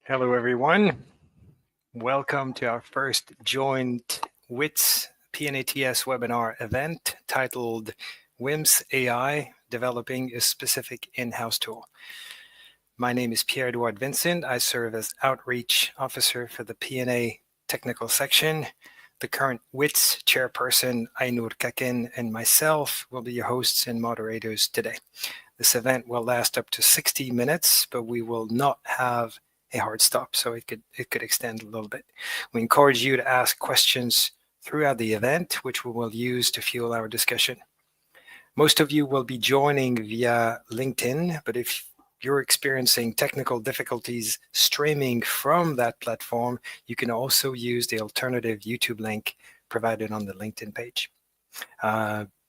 Hello, everyone. Welcome to our first joint WITS P&ATS webinar event titled WIMS AI, Developing a Specific In-House Tool. My name is Pierre-Edouard Vincent. I serve as Outreach Officer for the P&A Technical Section. The current WITS Chairperson, Ainur Kaken, and myself will be your hosts and moderators today. This event will last up to 60 minutes, but we will not have a hard stop, so it could extend a little bit. We encourage you to ask questions throughout the event, which we will use to fuel our discussion. Most of you will be joining via LinkedIn, but if you're experiencing technical difficulties streaming from that platform, you can also use the alternative YouTube link provided on the LinkedIn page.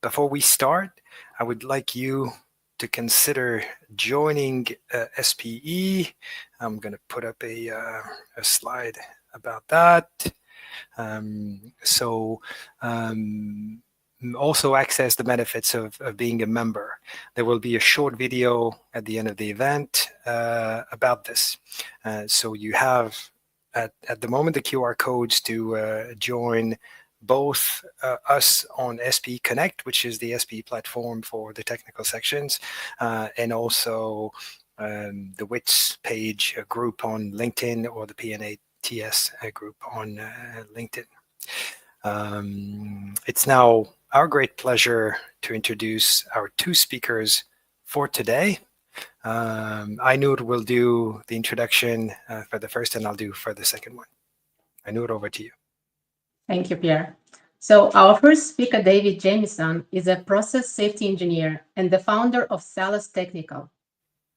Before we start, I would like you to consider joining SPE. I'm going to put up a slide about that. Also access the benefits of being a member. There will be a short video at the end of the event about this. So you have, at the moment, the QR codes to join both us on SPE Connect, which is the SPE platform for the technical sections, and also the WITS page group on LinkedIn or the P&ATS group on LinkedIn. It's now our great pleasure to introduce our two speakers for today. Ainur will do the introduction for the first, and I'll do for the second one. Ainur, over to you. Thank you, Pierre. So our first speaker, David Jamieson, is a process safety engineer and the founder of Salus Technical.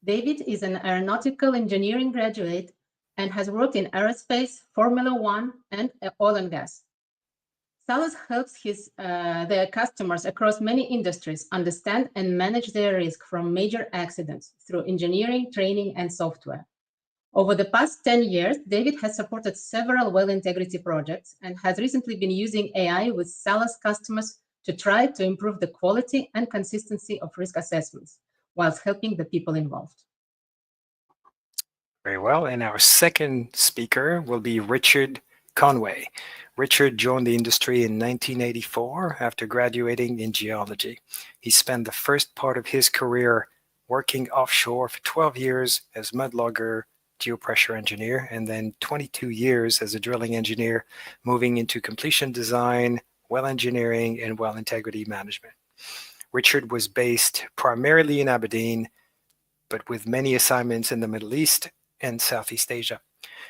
David is an aeronautical engineering graduate and has worked in aerospace, Formula One, and oil and gas. Salus helps their customers across many industries understand and manage their risk from major accidents through engineering, training, and software. Over the past 10 years, David has supported several well integrity projects and has recently been using AI with Salus customers to try to improve the quality and consistency of risk assessments, whilst helping the people involved. Very well. And our second speaker will be Richard Conway. Richard joined the industry in 1984 after graduating in geology. He spent the first part of his career working offshore for 12 years as mudlogger, geopressure engineer, and then 22 years as a drilling engineer, moving into completion design, well engineering, and well integrity management. Richard was based primarily in Aberdeen, but with many assignments in the Middle East and Southeast Asia.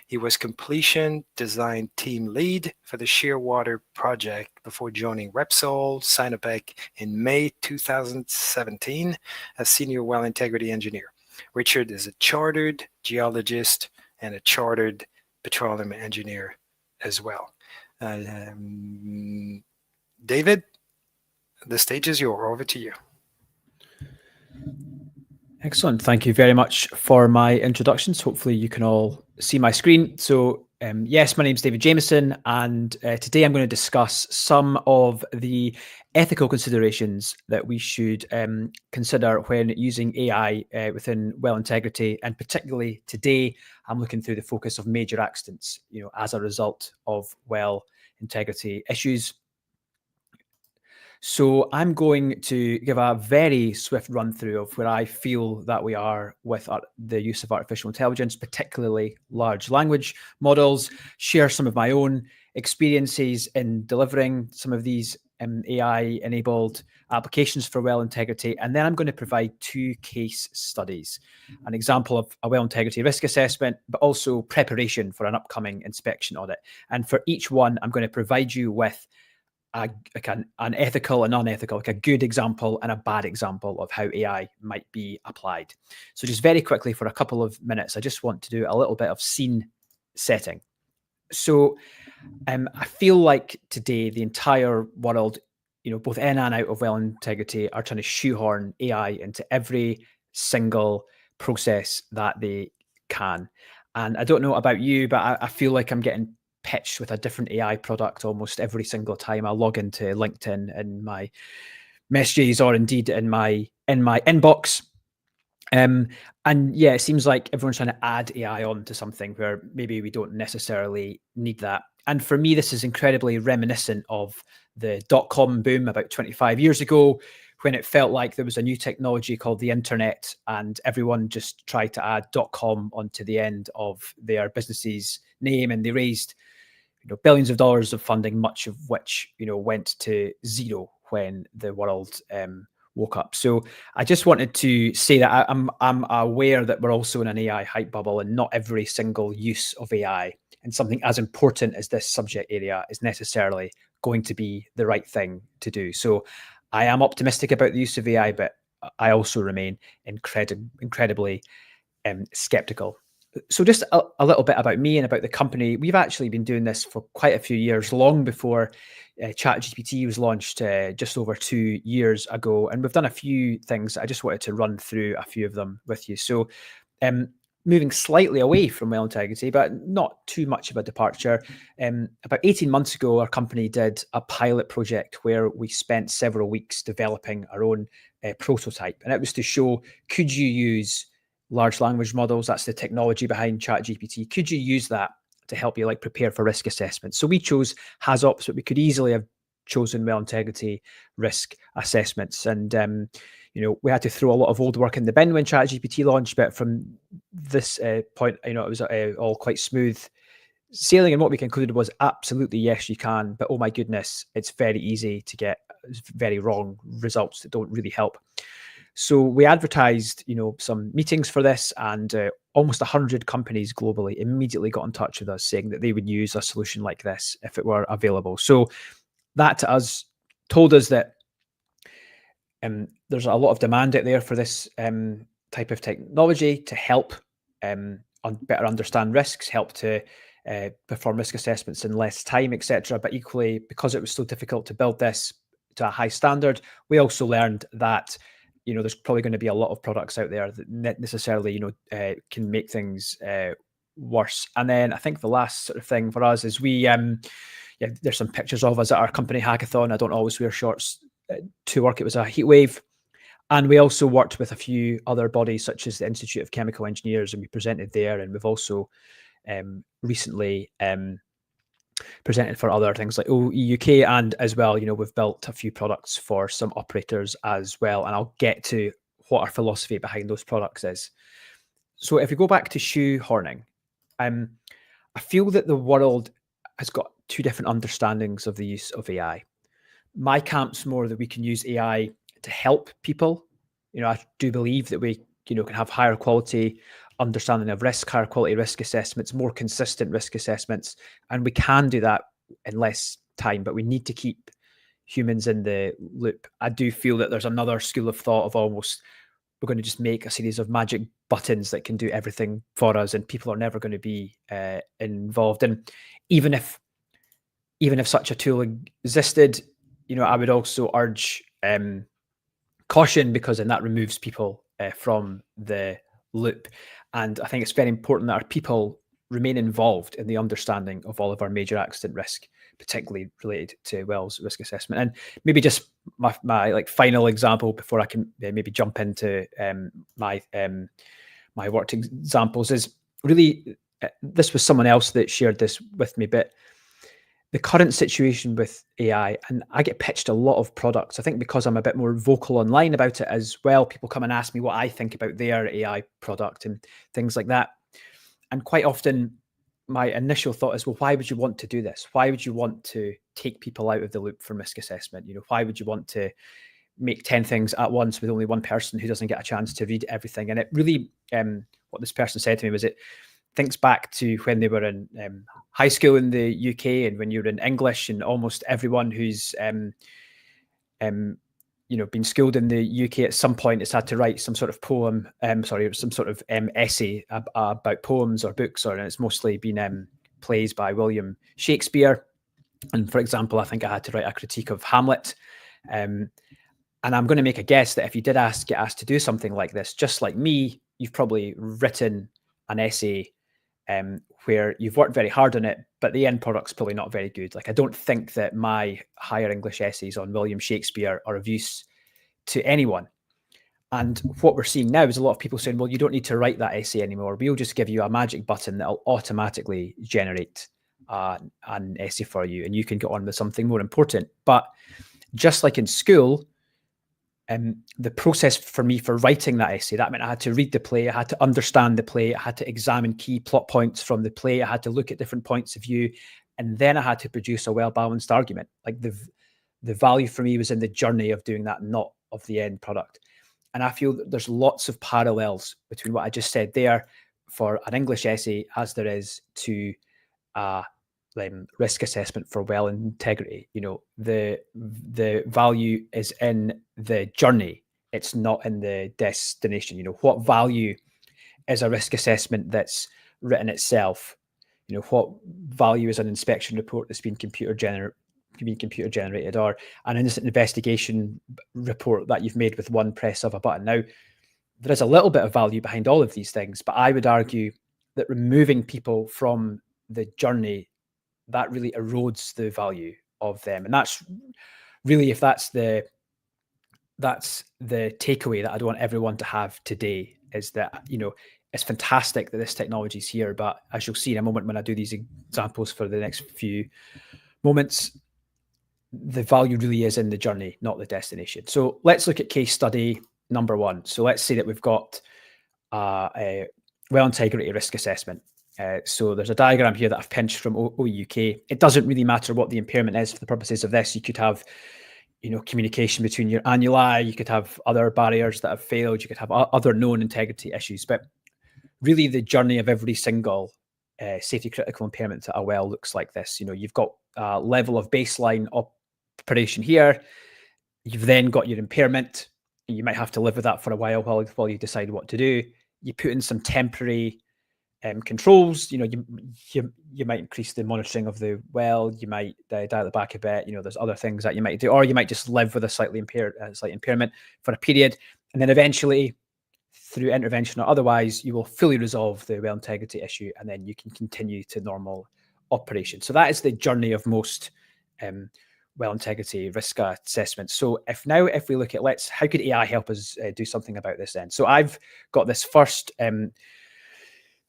He was completion design team lead for the Shearwater project before joining Repsol Sinopec in May 2017 as senior well integrity engineer. Richard is a chartered geologist and a chartered petroleum engineer as well. David, the stage is yours. Over to you. Excellent. Thank you very much for my introductions. Hopefully you can all see my screen. So yes, my name is David Jamieson, and today I'm going to discuss some of the ethical considerations that we should consider when using AI within well integrity. And particularly today, I'm looking through the focus of major accidents, as a result of well integrity issues. So I'm going to give a very swift run through of where I feel that we are with the use of artificial intelligence, particularly large language models, share some of my own experiences in delivering some of these AI-enabled applications for well integrity. And then I'm going to provide two case studies, an example of a well integrity risk assessment, but also preparation for an upcoming inspection audit. And for each one, I'm going to provide you with an ethical and unethical, like a good example and a bad example of how AI might be applied. So just very quickly for a couple of minutes, I just want to do a little bit of scene setting. So I feel like today the entire world, both in and out of well integrity, are trying to shoehorn AI into every single process that they can. And I don't know about you, but I feel like I'm getting pitched with a different AI product almost every single time I log into LinkedIn in my messages or indeed in my inbox. And yeah, it seems like everyone's trying to add AI on to something where maybe we don't necessarily need that. And for me, this is incredibly reminiscent of the dot-com boom about 25 years ago, when it felt like there was a new technology called the internet, and everyone just tried to add .com onto the end of their business's name, and they raised billions of dollars of funding, much of which went to zero when the world woke up. So I just wanted to say that I'm aware that we're also in an AI hype bubble, and not every single use of AI and something as important as this subject area is necessarily going to be the right thing to do. So I am optimistic about the use of AI, but I also remain incredibly skeptical. So just a little bit about me and about the company. We've actually been doing this for quite a few years, long before ChatGPT was launched just over 2 years ago. And we've done a few things. I just wanted to run through a few of them with you. So moving slightly away from well integrity, but not too much of a departure. About 18 months ago, our company did a pilot project where we spent several weeks developing our own prototype. And it was to show, could you use large language models? That's the technology behind ChatGPT. Could you use that to help you prepare for risk assessment? So we chose HasOps, but we could easily have chosen well integrity risk assessments. And we had to throw a lot of old work in the bin when ChatGPT launched, but from this point, it was all quite smooth sailing. And what we concluded was absolutely yes, you can, but oh my goodness, it's very easy to get very wrong results that don't really help. So we advertised, some meetings for this, and almost 100 companies globally immediately got in touch with us saying that they would use a solution like this if it were available. So that to us told us that there's a lot of demand out there for this type of technology to help better understand risks, help to perform risk assessments in less time, etc. But equally, because it was so difficult to build this to a high standard, we also learned that there's probably going to be a lot of products out there that necessarily can make things worse. And then I think the last sort of thing for us is there's some pictures of us at our company hackathon. I don't always wear shorts to work. It was a heat wave. And we also worked with a few other bodies, such as the Institute of Chemical Engineers, and we presented there. And we've also recently presented for other things like OE UK, and as well, we've built a few products for some operators as well. And I'll get to what our philosophy behind those products is. So if we go back to shoehorning, I feel that the world has got two different understandings of the use of AI. My camp's more that we can use AI to help people. I do believe that we, can have higher quality understanding of risk, higher quality risk assessments, more consistent risk assessments. And we can do that in less time, but we need to keep humans in the loop. I do feel that there's another school of thought of almost, we're going to just make a series of magic buttons that can do everything for us, and people are never going to be involved. And even if such a tool existed, I would also urge caution, because then that removes people from the loop. And I think it's very important that our people remain involved in the understanding of all of our major accident risk, particularly related to wells risk assessment. And maybe just my final example before I can maybe jump into my worked examples is really, this was someone else that shared this with me, but the current situation with AI, and I get pitched a lot of products. I think because I'm a bit more vocal online about it as well, people come and ask me what I think about their AI product and things like that. And quite often my initial thought is, well, why would you want to do this? Why would you want to take people out of the loop from risk assessment? Why would you want to make 10 things at once with only one person who doesn't get a chance to read everything? And it really, what this person said to me was, it thinks back to when they were in high school in the UK, and when you were in English, and almost everyone who's been schooled in the UK at some point has had to write some sort of poem, some sort of essay about poems or books, and it's mostly been plays by William Shakespeare. And for example, I think I had to write a critique of Hamlet. And I'm going to make a guess that if you did get asked to do something like this, just like me, you've probably written an essay where you've worked very hard on it, but the end product's probably not very good. I don't think that my higher English essays on William Shakespeare are of use to anyone. And what we're seeing now is a lot of people saying, well, you don't need to write that essay anymore. We'll just give you a magic button that'll automatically generate an essay for you, and you can get on with something more important. But just like in school, the process for me for writing that essay, that meant I had to read the play, I had to understand the play, I had to examine key plot points from the play, I had to look at different points of view, and then I had to produce a well-balanced argument. Like the value for me was in the journey of doing that, not of the end product. And I feel that there's lots of parallels between what I just said there for an English essay as there is to risk assessment for well integrity. You know, the value is in the journey. It's not in the destination. You know, what value is a risk assessment that's written itself? You know, what value is an inspection report that's been computer generated, or an innocent investigation report that you've made with one press of a button? Now, there is a little bit of value behind all of these things, but I would argue that removing people from the journey, that really erodes the value of them. And that's really, if that's the takeaway that I'd want everyone to have today, is that, you know, it's fantastic that this technology is here, but as you'll see in a moment when I do these examples for the next few moments, the value really is in the journey, not the destination. So let's look at case study number 1. So let's say that we've got a well integrity risk assessment. So there's a diagram here that I've pinched from OEUK. It doesn't really matter what the impairment is for the purposes of this. You could have, you know, communication between your annuli, you could have other barriers that have failed, you could have other known integrity issues, but really the journey of every single safety critical impairment at a well looks like this. You know, you've got a level of baseline operation here. You've then got your impairment. You might have to live with that for a while you decide what to do. You put in some temporary controls. You know, you might increase the monitoring of the well. You might dial it back a bit. You know, there's other things that you might do, or you might just live with a slight impairment for a period, and then eventually, through intervention or otherwise, you will fully resolve the well integrity issue, and then you can continue to normal operation. So that is the journey of most well integrity risk assessments. So if we look at how could AI help us do something about this then? So I've got this first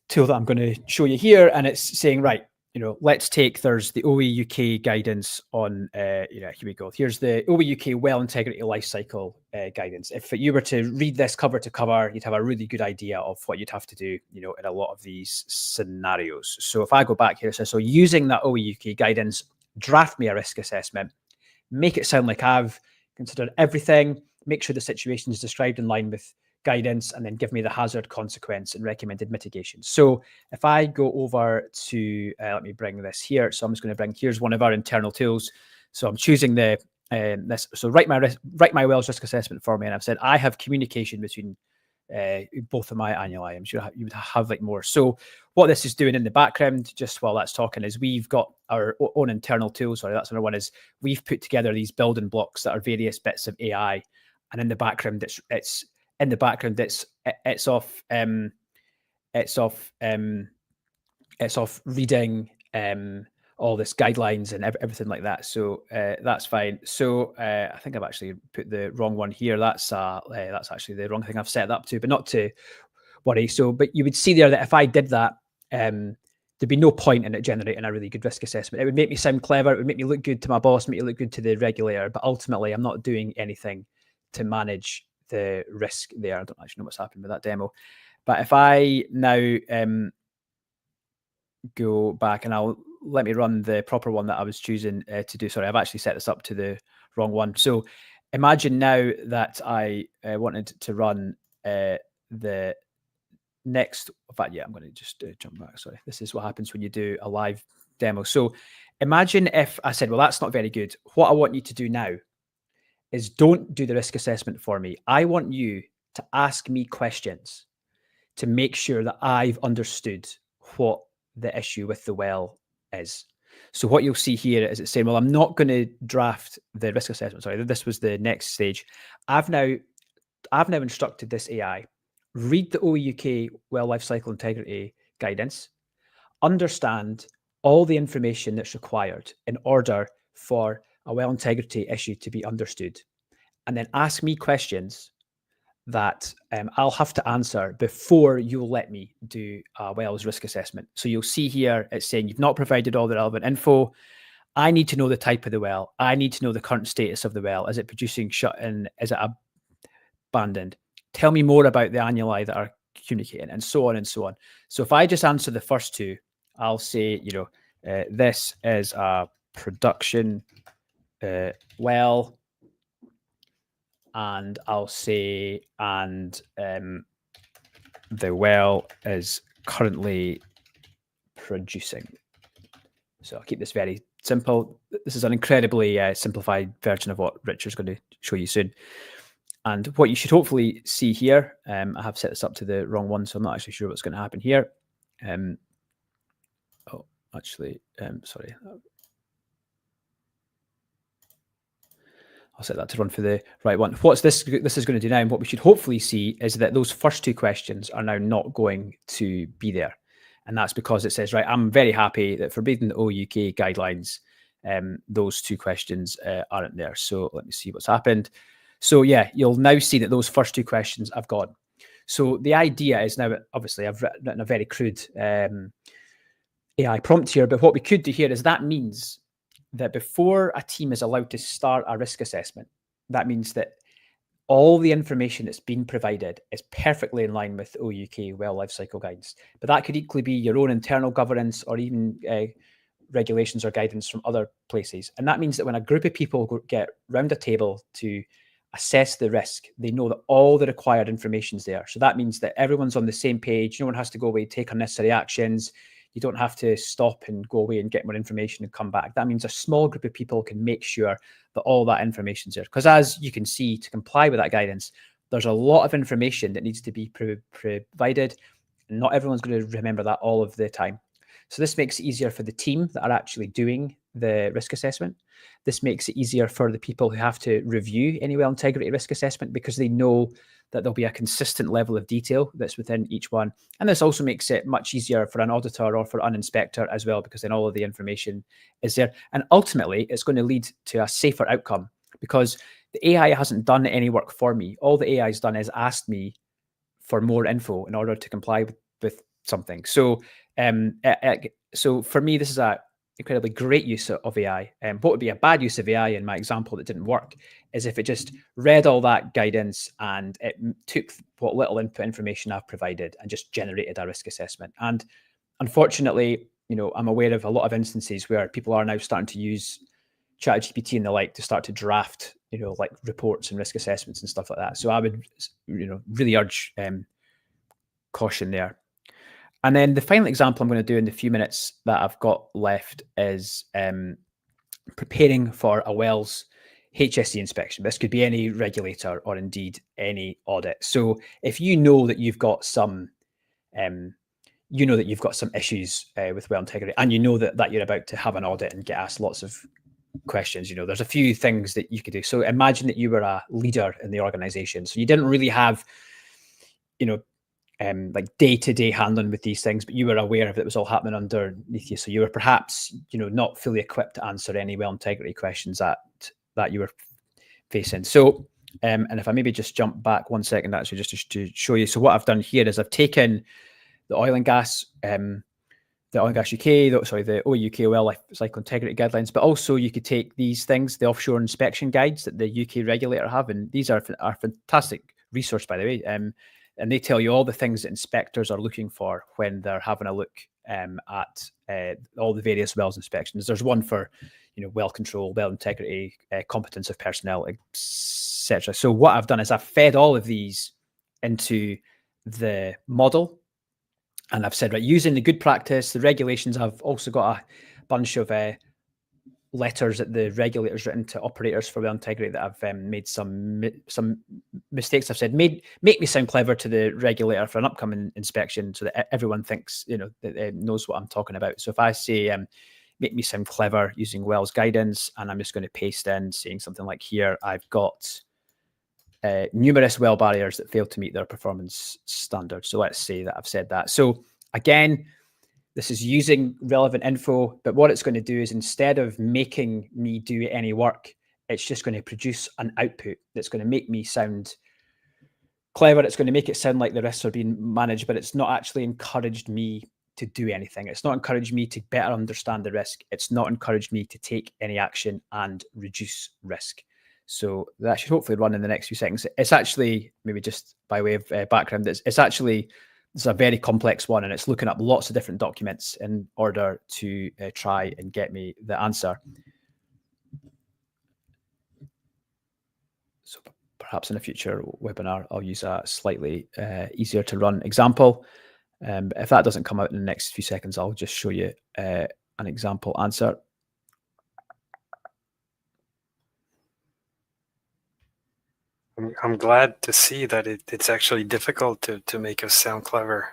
tool that I'm going to show you here, and it's saying, right, you know, let's take, there's the OEUK guidance on, you know, here we go. Here's the OEUK well integrity lifecycle guidance. If you were to read this cover to cover, you'd have a really good idea of what you'd have to do, you know, in a lot of these scenarios. So if I go back here, so using that OEUK guidance, draft me a risk assessment, make it sound like I've considered everything, make sure the situation is described in line with guidance, and then give me the hazard, consequence, and recommended mitigation. So if I go over to, let me bring this here. So I'm just going to bring, here's one of our internal tools. So I'm choosing the, this, so write my wells risk assessment for me. And I've said, I have communication between both of my annuli. I'm sure you would have like more. So what this is doing in the background, just while that's talking, is we've got our own internal tool. Sorry, that's another one, is we've put together these building blocks that are various bits of AI. And in the background, it's off reading all this guidelines and everything like that. So that's fine. So I think I've actually put the wrong one here. That's actually the wrong thing I've set it up to, but not to worry. So, but you would see there that if I did that, there'd be no point in it generating a really good risk assessment. It would make me sound clever. It would make me look good to my boss, make me look good to the regulator. But ultimately, I'm not doing anything to manage the risk there. I don't actually know what's happened with that demo. But if I now go back, and let me run the proper one that I was choosing to do. Sorry, I've actually set this up to the wrong one. So imagine now that I wanted to run the next, in fact, yeah, I'm going to just jump back. Sorry, this is what happens when you do a live demo. So imagine if I said, well, that's not very good. What I want you to do now is don't do the risk assessment for me. I want you to ask me questions to make sure that I've understood what the issue with the well is. So what you'll see here is it's saying, well, I'm not going to draft the risk assessment. Sorry, this was the next stage. I've now instructed this AI, read the OEUK well life cycle integrity guidance, understand all the information that's required in order for a well integrity issue to be understood, and then ask me questions that I'll have to answer before you'll let me do a wells risk assessment. So you'll see here, it's saying you've not provided all the relevant info. I need to know the type of the well. I need to know the current status of the well. Is it producing, shut in? Is it abandoned? Tell me more about the annuli that are communicating, and so on and so on. So if I just answer the first two, I'll say, this is a production well, and I'll say, and the well is currently producing. So I'll keep this very simple. This is an incredibly simplified version of what Richard's going to show you soon. And what you should hopefully see here, I have set this up to the wrong one, so I'm not actually sure what's going to happen here. Sorry. I'll set that to run for the right one. What's this is going to do now, and what we should hopefully see is that those first two questions are now not going to be there. And that's because it says, right, I'm very happy that for reading the OUK guidelines, those two questions aren't there. So let me see what's happened. So yeah, you'll now see that those first two questions have gone. So the idea is now, obviously, I've written a very crude AI prompt here, but what we could do here is that means that before a team is allowed to start a risk assessment, that means that all the information that's been provided is perfectly in line with OUK well life cycle guidance. But that could equally be your own internal governance or even regulations or guidance from other places. And that means that when a group of people get round a table to assess the risk, they know that all the required information is there. So that means that everyone's on the same page. No one has to go away, take unnecessary actions. You don't have to stop and go away and get more information and come back. That means a small group of people can make sure that all that information is there. Because as you can see, to comply with that guidance, there's a lot of information that needs to be provided. And not everyone's going to remember that all of the time. So this makes it easier for the team that are actually doing the risk assessment. This makes it easier for the people who have to review any well integrity risk assessment because they know that there'll be a consistent level of detail that's within each one. And this also makes it much easier for an auditor or for an inspector as well, because then all of the information is there. And ultimately, it's going to lead to a safer outcome because the AI hasn't done any work for me. All the AI has done is asked me for more info in order to comply with something. So, so for me, this is a incredibly great use of AI. What would be a bad use of AI in my example that didn't work is if it just read all that guidance and it took what little input information I've provided and just generated a risk assessment. And unfortunately, I'm aware of a lot of instances where people are now starting to use ChatGPT and the like to start to draft, like reports and risk assessments and stuff like that. So I would, really urge caution there. And then the final example I'm going to do in the few minutes that I've got left is preparing for a wells HSE inspection. This could be any regulator or indeed any audit. So if you know that you've got some, issues with well integrity, and you know that you're about to have an audit and get asked lots of questions, there's a few things that you could do. So imagine that you were a leader in the organization. So you didn't really have, like day-to-day handling with these things, but you were aware of it was all happening underneath you. So you were perhaps, not fully equipped to answer any well integrity questions that you were facing. So, and if I maybe just jump back 1 second, actually, just to show you. So what I've done here is I've taken the oil and gas UK, the OUK well life cycle integrity guidelines, but also you could take these things, the offshore inspection guides that the UK regulator have, and these are a fantastic resource, by the way. And they tell you all the things that inspectors are looking for when they're having a look at all the various wells inspections. There's one for, well control, well integrity, competence of personnel, etc. So what I've done is I've fed all of these into the model, and I've said, right, using the good practice, the regulations. I've also got a bunch of letters that the regulators written to operators for well integrity that I've made some mistakes. I've said, make me sound clever to the regulator for an upcoming inspection so that everyone thinks, that knows what I'm talking about. So if I say, make me sound clever using Wells guidance, and I'm just going to paste in saying something like here, I've got numerous well barriers that fail to meet their performance standards. So let's say that I've said that. So again, this is using relevant info, but what it's going to do is instead of making me do any work, it's just going to produce an output that's going to make me sound clever. It's going to make it sound like the risks are being managed, but it's not actually encouraged me to do anything. It's not encouraged me to better understand the risk. It's not encouraged me to take any action and reduce risk. So that should hopefully run in the next few seconds. It's actually, maybe just by way of background, it's a very complex one, and it's looking up lots of different documents in order to try and get me the answer. So perhaps in a future webinar, I'll use a slightly easier to run example. If that doesn't come out in the next few seconds, I'll just show you an example answer. I'm glad to see that it's actually difficult to make us sound clever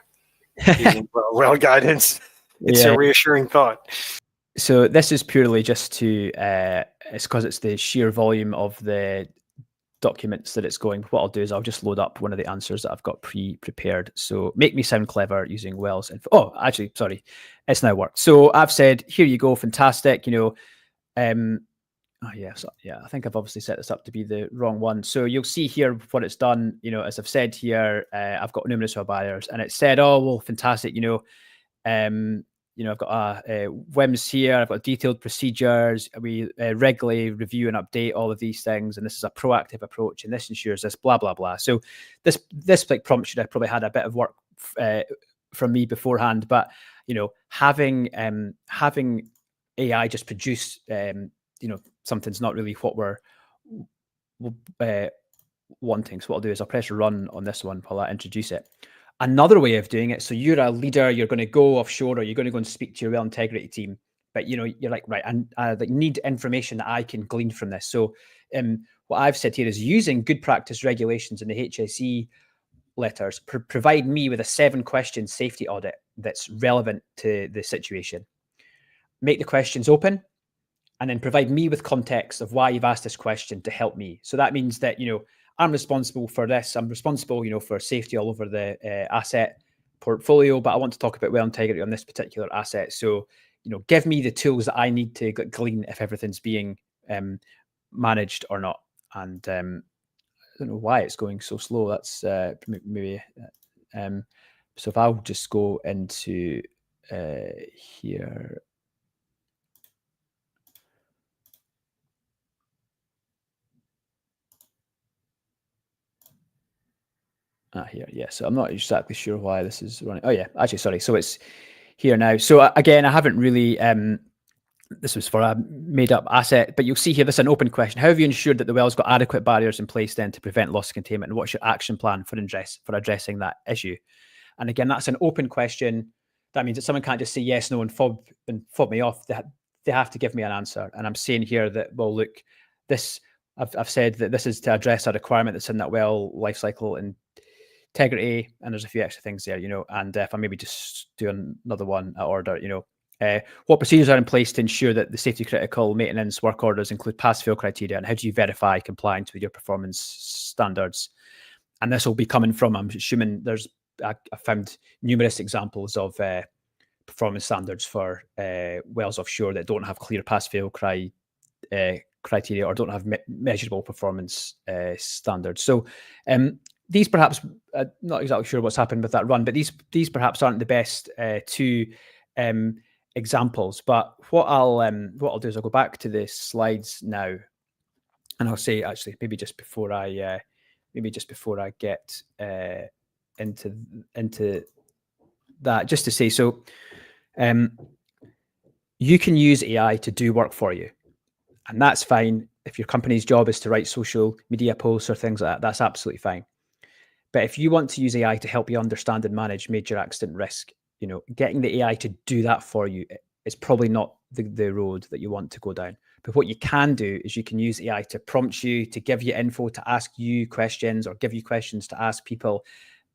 using well guidance. It's a reassuring thought. So this is purely just to, it's because it's the sheer volume of the documents that it's going. What I'll do is I'll just load up one of the answers that I've got pre-prepared. So make me sound clever using Wells. Oh, actually, sorry, it's now worked. So I've said, here you go, fantastic. Oh yeah, so, yeah. I think I've obviously set this up to be the wrong one. So you'll see here what it's done. As I've said here, I've got numerous barriers, and it said, oh well, fantastic. I've got a WIMS here. I've got detailed procedures. We regularly review and update all of these things, and this is a proactive approach, and this ensures this, blah blah blah. So this like prompt should have probably had a bit of work from me beforehand, but having AI just produce something's not really what we're wanting. So what I'll do is I'll press run on this one while I introduce it. Another way of doing it, so you're a leader, you're going to go offshore, or you're going to go and speak to your well integrity team, but you're like, right, and I need information that I can glean from this. So what I've said here is using good practice regulations in the HSE letters, provide me with a 7-question safety audit that's relevant to the situation. Make the questions open, and then provide me with context of why you've asked this question to help me. So that means that, I'm responsible for this. I'm responsible, for safety all over the asset portfolio, but I want to talk about well integrity on this particular asset. So, give me the tools that I need to glean if everything's being managed or not. And I don't know why it's going so slow. That's maybe. So if I'll just go into here. Here, yeah. So I'm not exactly sure why this is running. Oh yeah, actually, sorry. So it's here now. So again, I haven't really, this was for a made up asset, but you'll see here, this is an open question. How have you ensured that the well's got adequate barriers in place then to prevent loss of containment? And what's your action plan for addressing that issue? And again, that's an open question. That means that someone can't just say yes, no, and fob me off. They have to give me an answer. And I'm saying here that, well, look, this, I've said that this is to address a requirement that's in that well life cycle and integrity, and there's a few extra things there, and if I maybe just do another one at order, what procedures are in place to ensure that the safety critical maintenance work orders include pass-fail criteria, and how do you verify compliance with your performance standards? And this will be coming from, I'm assuming I found numerous examples of performance standards for wells offshore that don't have clear pass-fail criteria or don't have measurable performance standards. So these perhaps, not exactly sure what's happened with that run, but these perhaps aren't the best two examples. But what I'll do is I'll go back to the slides now, and I'll say, actually, maybe just before I get into that, just to say, so you can use AI to do work for you, and that's fine. If your company's job is to write social media posts or things like that, that's absolutely fine. But if you want to use AI to help you understand and manage major accident risk, getting the AI to do that for you is probably not the road that you want to go down. But what you can do is you can use AI to prompt you, to give you info, to ask you questions, or give you questions to ask people.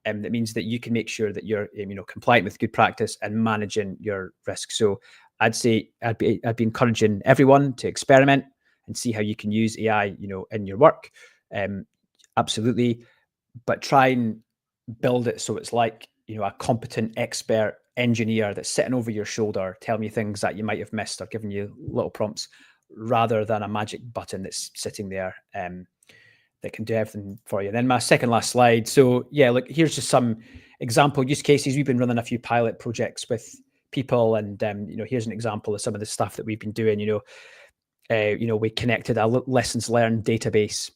That means that you can make sure that you're compliant with good practice and managing your risk. So I'd say I'd be encouraging everyone to experiment and see how you can use AI, in your work. Absolutely. But try and build it so it's like, a competent expert engineer that's sitting over your shoulder, telling you things that you might have missed or giving you little prompts, rather than a magic button that's sitting there. that can do everything for you. Then my second last slide. So yeah, look, here's just some example use cases. We've been running a few pilot projects with people, and here's an example of some of the stuff that we've been doing. We connected a lessons learned database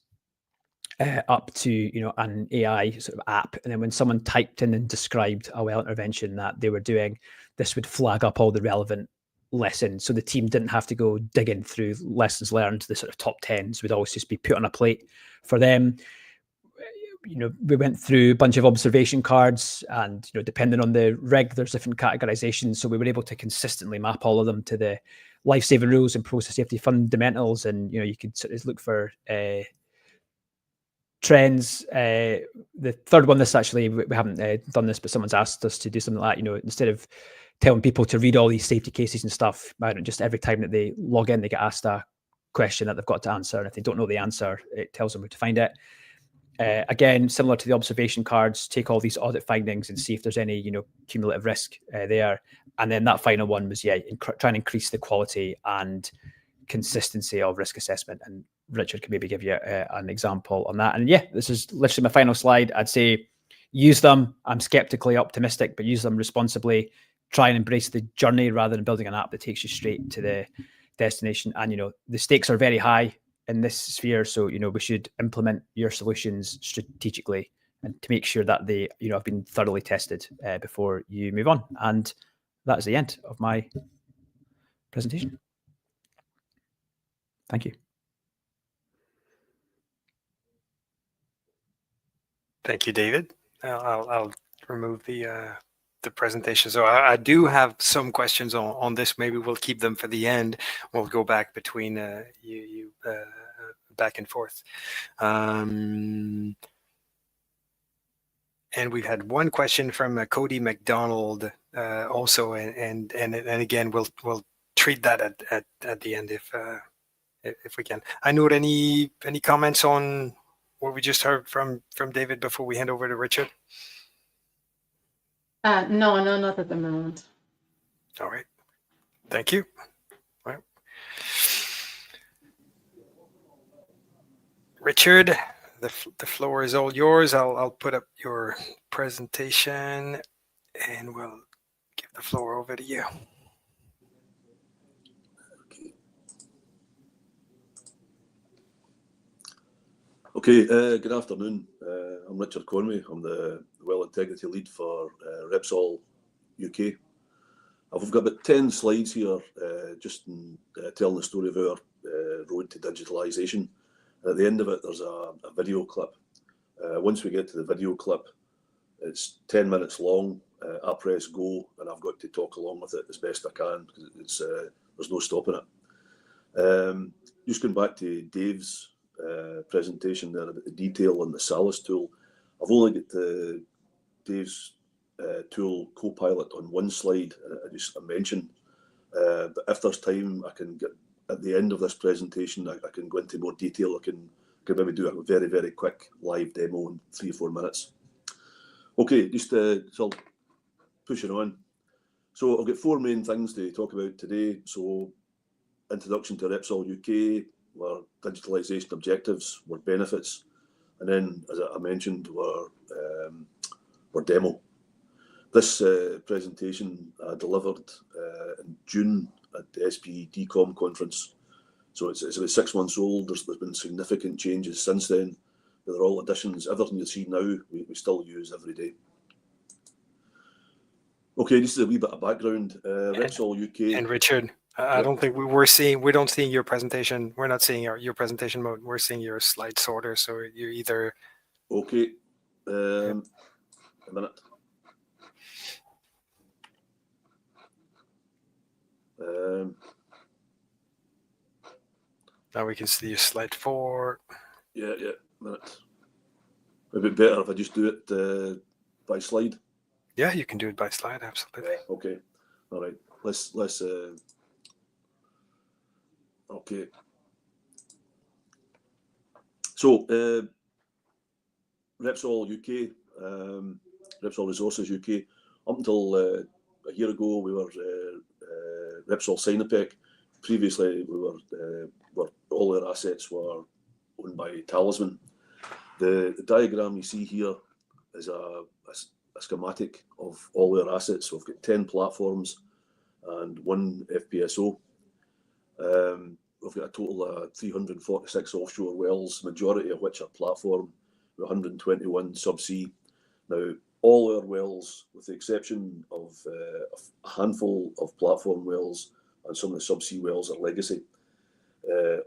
up to an AI sort of app, and then when someone typed in and described a well intervention that they were doing, this would flag up all the relevant lessons, so the team didn't have to go digging through lessons learned. The sort of top 10s would always just be put on a plate for them. We went through a bunch of observation cards, and depending on the rig, there's different categorizations, so we were able to consistently map all of them to the life-saving rules and process safety fundamentals. And you could sort of look for trends. The third one, this actually, we haven't done this, but someone's asked us to do something like that. Instead of telling people to read all these safety cases and stuff, why don't just every time that they log in, they get asked a question that they've got to answer, and if they don't know the answer, it tells them where to find it. Again, similar to the observation cards, take all these audit findings and see if there's any cumulative risk there. And then that final one was try and increase the quality and consistency of risk assessment. And Richard can maybe give you an example on that. And yeah, this is literally my final slide. I'd say use them. I'm skeptically optimistic, but use them responsibly. Try and embrace the journey rather than building an app that takes you straight to the destination. And the stakes are very high in this sphere, so we should implement your solutions strategically and to make sure that they have been thoroughly tested before you move on. And that is the end of my presentation. Thank you. Thank you, David. I'll remove the presentation. So I do have some questions on this. Maybe we'll keep them for the end. We'll go back between you back and forth. And we've had one question from Cody McDonald also, and again we'll treat that at the end if we can. Ainur, any comments on what we just heard from David before we hand over to Richard? No, not at the moment. All right. Thank you. All right. Richard, the floor is all yours. I'll put up your presentation and we'll give the floor over to you. Okay, good afternoon. I'm Richard Conway. I'm the Well Integrity Lead for Repsol UK. I've got about 10 slides here, just telling the story of our road to digitalisation. At the end of it, there's a video clip. Once we get to the video clip, it's 10 minutes long. I press go, and I've got to talk along with it as best I can, because there's no stopping it. Just going back to Dave's presentation there about the detail on the Salus tool. I've only got Dave's tool Copilot on one slide, I mentioned, but if there's time, I can get at the end of this presentation, I can go into more detail. I can maybe do a very, very quick live demo in 3 or 4 minutes. Okay, just so pushing on. So I've got 4 main things to talk about today. So introduction to Repsol UK, our digitalisation objectives, our benefits, and then, as I mentioned, our demo. This presentation I delivered in June at the SPE DCOM conference. So it's about 6 months old. There's been significant changes since then. They're all additions. Everything you see now, we still use every day. Okay, this is a wee bit of background. Repsol UK. And Richard, I don't think we don't see your presentation. We're not seeing your presentation mode. We're seeing your slide sorter. So you're either. Okay. A minute. Now we can see your slide 4. Yeah, a minute. Maybe better if I just do it by slide. Yeah, you can do it by slide, absolutely. Okay, all right. Let's okay. So Repsol UK, Repsol Resources UK. Up until a year ago, we were Repsol Sinopec. Previously, we were all our assets were owned by Talisman. The diagram you see here is a schematic of all our assets. So we've got 10 platforms and 1 FPSO. We've got a total of 346 offshore wells, majority of which are platform, with 121 subsea. Now, all our wells, with the exception of a handful of platform wells and some of the subsea wells, are legacy.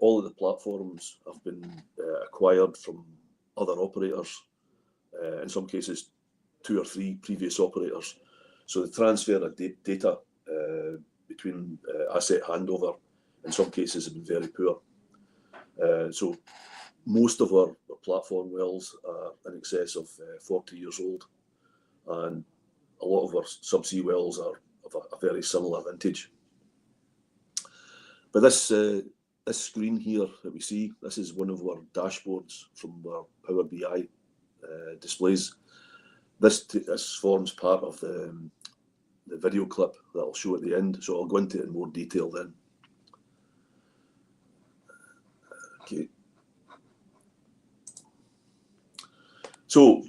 All of the platforms have been acquired from other operators, in some cases 2 or 3 previous operators. So the transfer of data between asset handover in some cases have been very poor. So most of our platform wells are in excess of 40 years old, and a lot of our subsea wells are of a very similar vintage. But this screen here that we see, this is one of our dashboards from our Power BI displays. This forms part of the video clip that I'll show at the end, so I'll go into it in more detail then. Okay. So,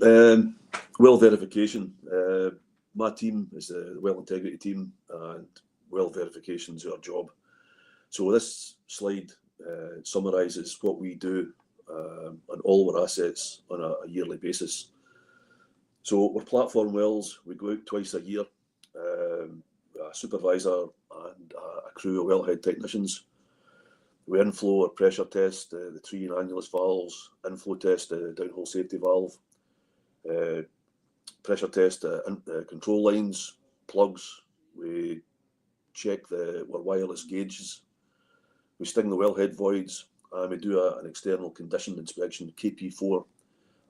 well verification. My team is the well integrity team, and well verification is our job. So this slide summarises what we do on all our assets on a yearly basis. So we're platform wells. We go out twice a year, a supervisor and a crew of wellhead technicians. We inflow or pressure test the 3 annulus valves, inflow test the downhole safety valve, pressure test control lines, plugs. We check our wireless gauges. We sting the wellhead voids, and we do an external condition inspection, KP4.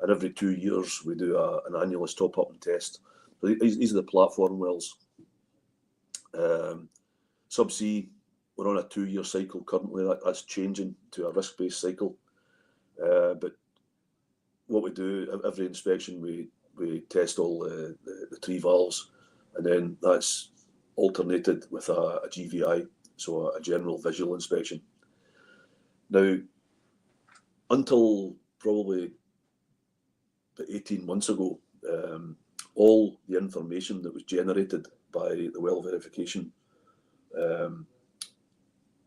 And every 2 years, we do an annulus top-up and test. So these are the platform wells. Subsea, we're on a 2-year cycle currently. That's changing to a risk-based cycle. But what we do, every inspection, we test all the 3 valves, and then that's alternated with a GVI, so a general visual inspection. Now, until probably 18 months ago, all the information that was generated by the well verification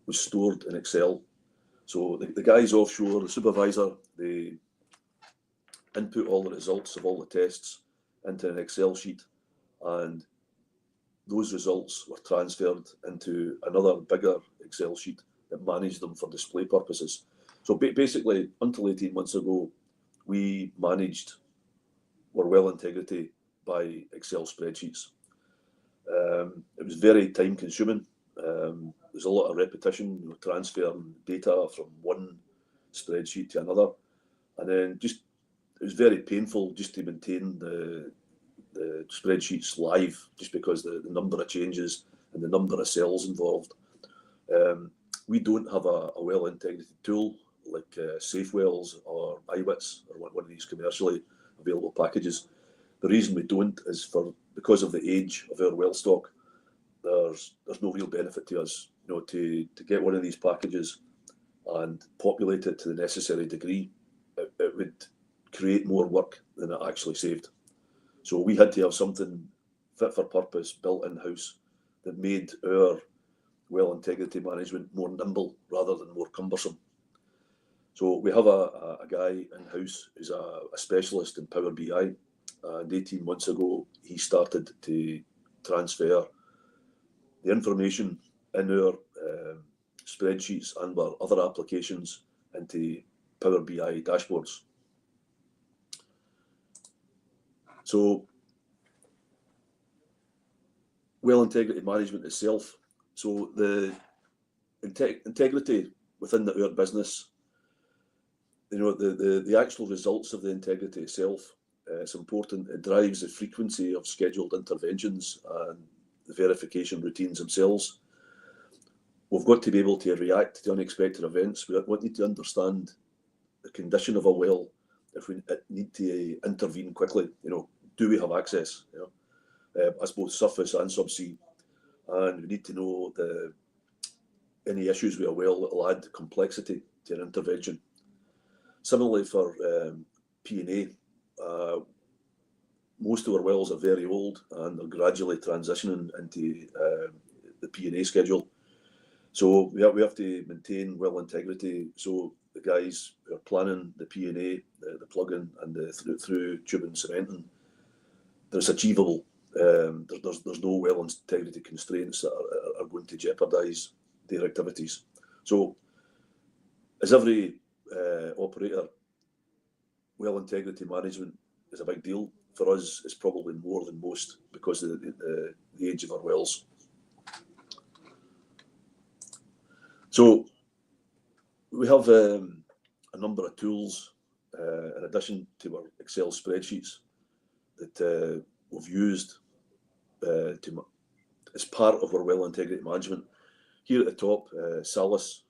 was stored in Excel. So the guys offshore, the supervisor, they input all the results of all the tests into an Excel sheet, and those results were transferred into another bigger Excel sheet that managed them for display purposes. So basically, until 18 months ago, we managed our well integrity by Excel spreadsheets. It was very time consuming. There's a lot of repetition, transferring data from one spreadsheet to another, and then it was very painful just to maintain the spreadsheets live, just because the number of changes and the number of cells involved. We don't have a well integrity tool like Safe Wells or iWITS or one of these commercially available packages. The reason we don't is because of the age of our well stock. There's no real benefit to us, to get one of these packages and populate it to the necessary degree. It would create more work than it actually saved. So we had to have something fit for purpose built in-house that made our well integrity management more nimble rather than more cumbersome. So we have a guy in-house who's a specialist in Power BI, and 18 months ago he started to transfer the information in our spreadsheets and our other applications into Power BI dashboards. So well integrity management itself. So the integrity within our business, the actual results of the integrity itself, it's important. It drives the frequency of scheduled interventions and the verification routines themselves. We've got to be able to react to unexpected events. We need to understand the condition of a well if we need to intervene quickly. Do we have access? As both surface and subsea, and we need to know any issues with a well that will add complexity to an intervention. Similarly for P&A. Most of our wells are very old and are gradually transitioning into the P&A schedule. So we have to maintain well integrity. So the guys who are planning the P&A, the plug-in and the through tubing cementing, that's achievable. There's no well integrity constraints that are going to jeopardise their activities. So as every operator, well integrity management is a big deal. For us, it's probably more than most because of the age of our wells. So we have a number of tools in addition to our Excel spreadsheets that we've used as part of our well integrity management. Here at the top, Salus,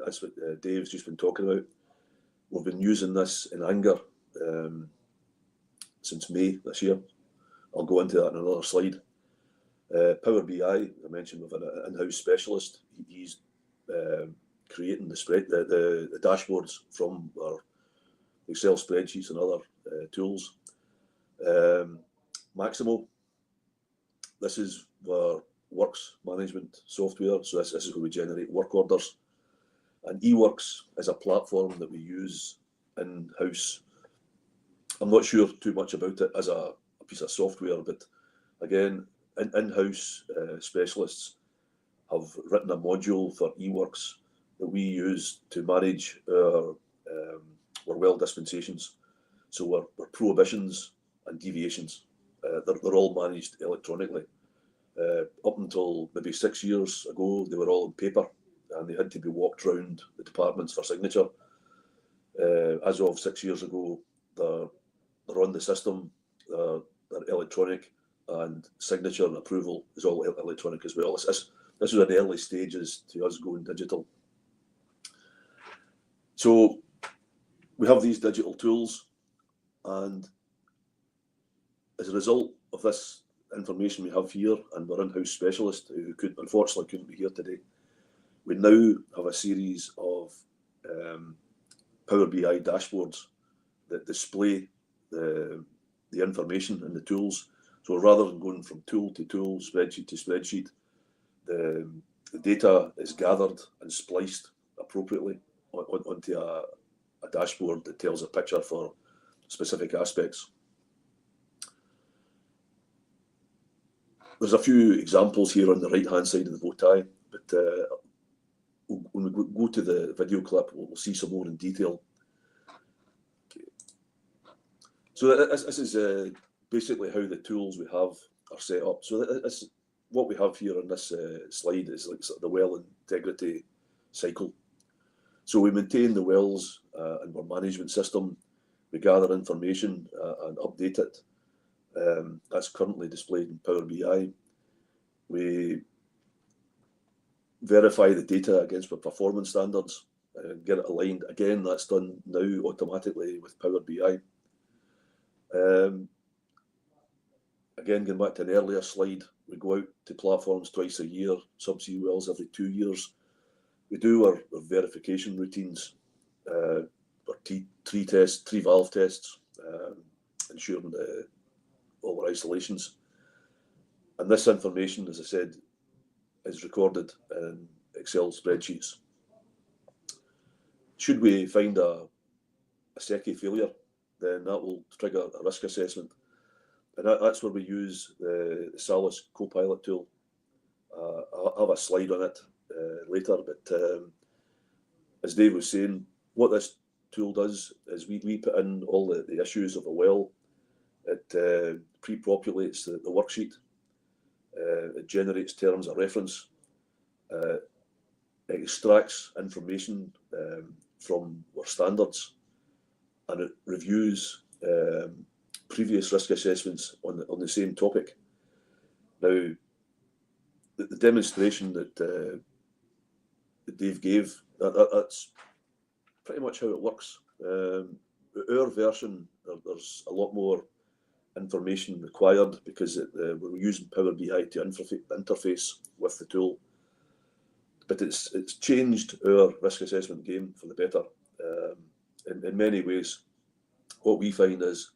that's what Dave's just been talking about. We've been using this in anger since May this year. I'll go into that in another slide. Power BI, I mentioned, with an in-house specialist. He's creating the dashboards from our Excel spreadsheets and other tools. Maximo, this is our works management software. So this is where we generate work orders. And eWorks is a platform that we use in-house. I'm not sure too much about it as a piece of software, but again, in-house specialists have written a module for eWorks that we use to manage our well dispensations. So our prohibitions and deviations, they're all managed electronically. Up until maybe 6 years ago, they were all on paper and they had to be walked around the departments for signature. As of 6 years ago, they're on the system, they're electronic, and signature and approval is all electronic as well. This was in the early stages to us going digital. So we have these digital tools, and as a result of this information we have here and our in-house specialist who unfortunately couldn't be here today, we now have a series of Power BI dashboards that display the information in the tools. So rather than going from tool to tool, spreadsheet to spreadsheet, the data is gathered and spliced appropriately onto a dashboard that tells a picture for specific aspects. There's a few examples here on the right-hand side of the bow tie, but when we go to the video clip, we'll see some more in detail. Okay. So this is basically how the tools we have are set up. So this, what we have here on this slide is like the well integrity cycle. So we maintain the wells and our management system. We gather information and update it. That's currently displayed in Power BI. We verify the data against our performance standards and get it aligned. Again, that's done now automatically with Power BI. Again, going back to an earlier slide, we go out to platforms twice a year, subsea wells every 2 years. We do our verification routines, our tree valve tests, ensuring all our isolations. And this information, as I said, is recorded in Excel spreadsheets. Should we find a SECI failure, then that will trigger a risk assessment. And that's where we use the Salus Copilot tool. I'll have a slide on it later, but as Dave was saying, what this tool does is we put in all the issues of a well. It pre-populates the worksheet. It generates terms of reference. It extracts information from our standards, and it reviews previous risk assessments on the same topic. Now, the demonstration that Dave gave, that's pretty much how it works. Our version, there's a lot more information required because we're using Power BI to interface with the tool. But it's changed our risk assessment game for the better in many ways. what we find is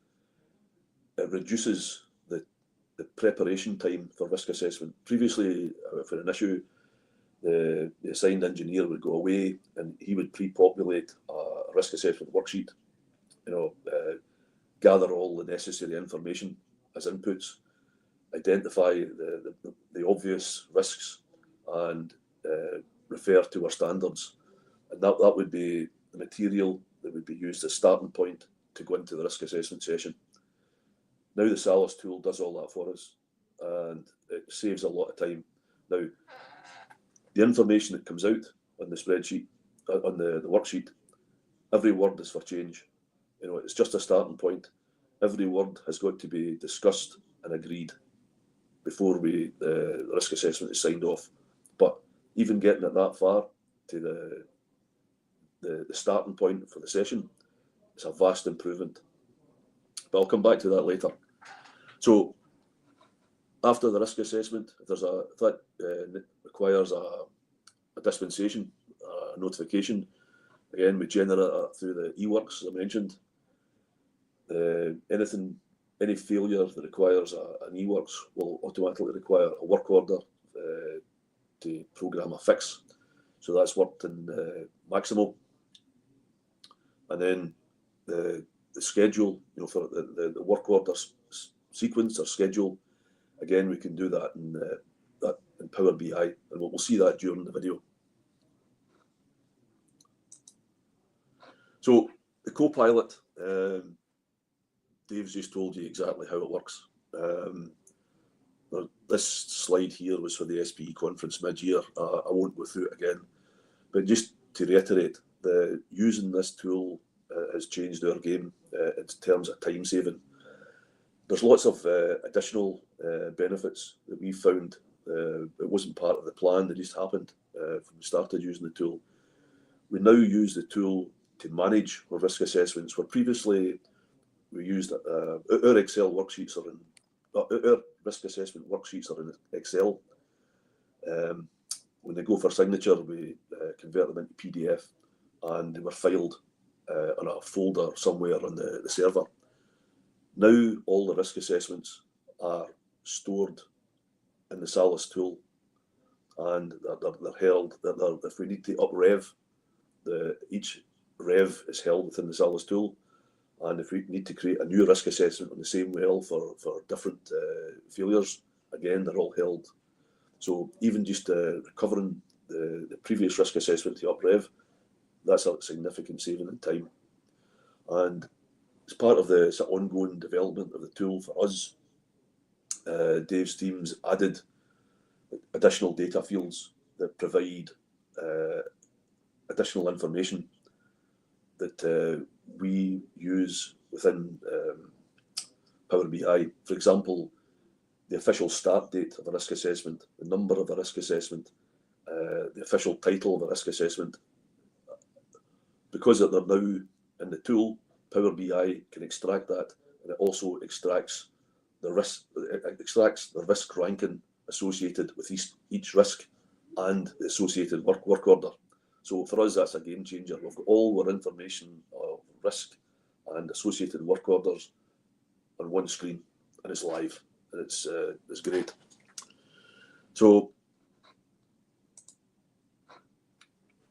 it reduces the preparation time for risk assessment. Previously, for an issue, the assigned engineer would go away and he would pre-populate a risk assessment worksheet, gather all the necessary information as inputs, identify the obvious risks, and refer to our standards. And that would be the material that would be used as starting point to go into the risk assessment session. Now the Salus tool does all that for us, and it saves a lot of time. Now, the information that comes out on the spreadsheet, on the worksheet, every word is for change. It's just a starting point. Every word has got to be discussed and agreed before the risk assessment is signed off. But even getting it that far to the starting point for the session, it's a vast improvement. But I'll come back to that later. So after the risk assessment, if that requires a dispensation, a notification, again, we generate that through the eWorks, as I mentioned. Any failure that requires an eWorks will automatically require a work order to program a fix. So that's worked in Maximo. And then the schedule, for the work order sequence or schedule, again, we can do that in Power BI, and we'll see that during the video. So the Copilot, Dave's just told you exactly how it works. This slide here was for the SPE conference mid-year. I won't go through it again, but just to reiterate, using this tool has changed our game in terms of time saving. There's lots of additional benefits that we found. It wasn't part of the plan, they just happened when we started using the tool. We now use the tool to manage our risk assessments, where previously we used our Excel worksheets are in our risk assessment worksheets are in Excel. When they go for signature, we convert them into PDF, and they were filed on a folder somewhere on the server. Now all the risk assessments are stored in the Salus tool, and they're held. If we need to up rev, each rev is held within the Salus tool. And if we need to create a new risk assessment on the same well for different failures, again, they're all held. So even just recovering the previous risk assessment to up rev, that's a significant saving in time. And as part of the ongoing development of the tool for us, Dave's teams added additional data fields that provide additional information that we use within Power BI. For example, the official start date of a risk assessment, the number of a risk assessment, the official title of a risk assessment. Because they're now in the tool, Power BI can extract that, and it also extracts the risk ranking associated with each risk and the associated work order. So for us, that's a game changer. We've got all our information of risk and associated work orders on one screen, and it's live, and it's great. So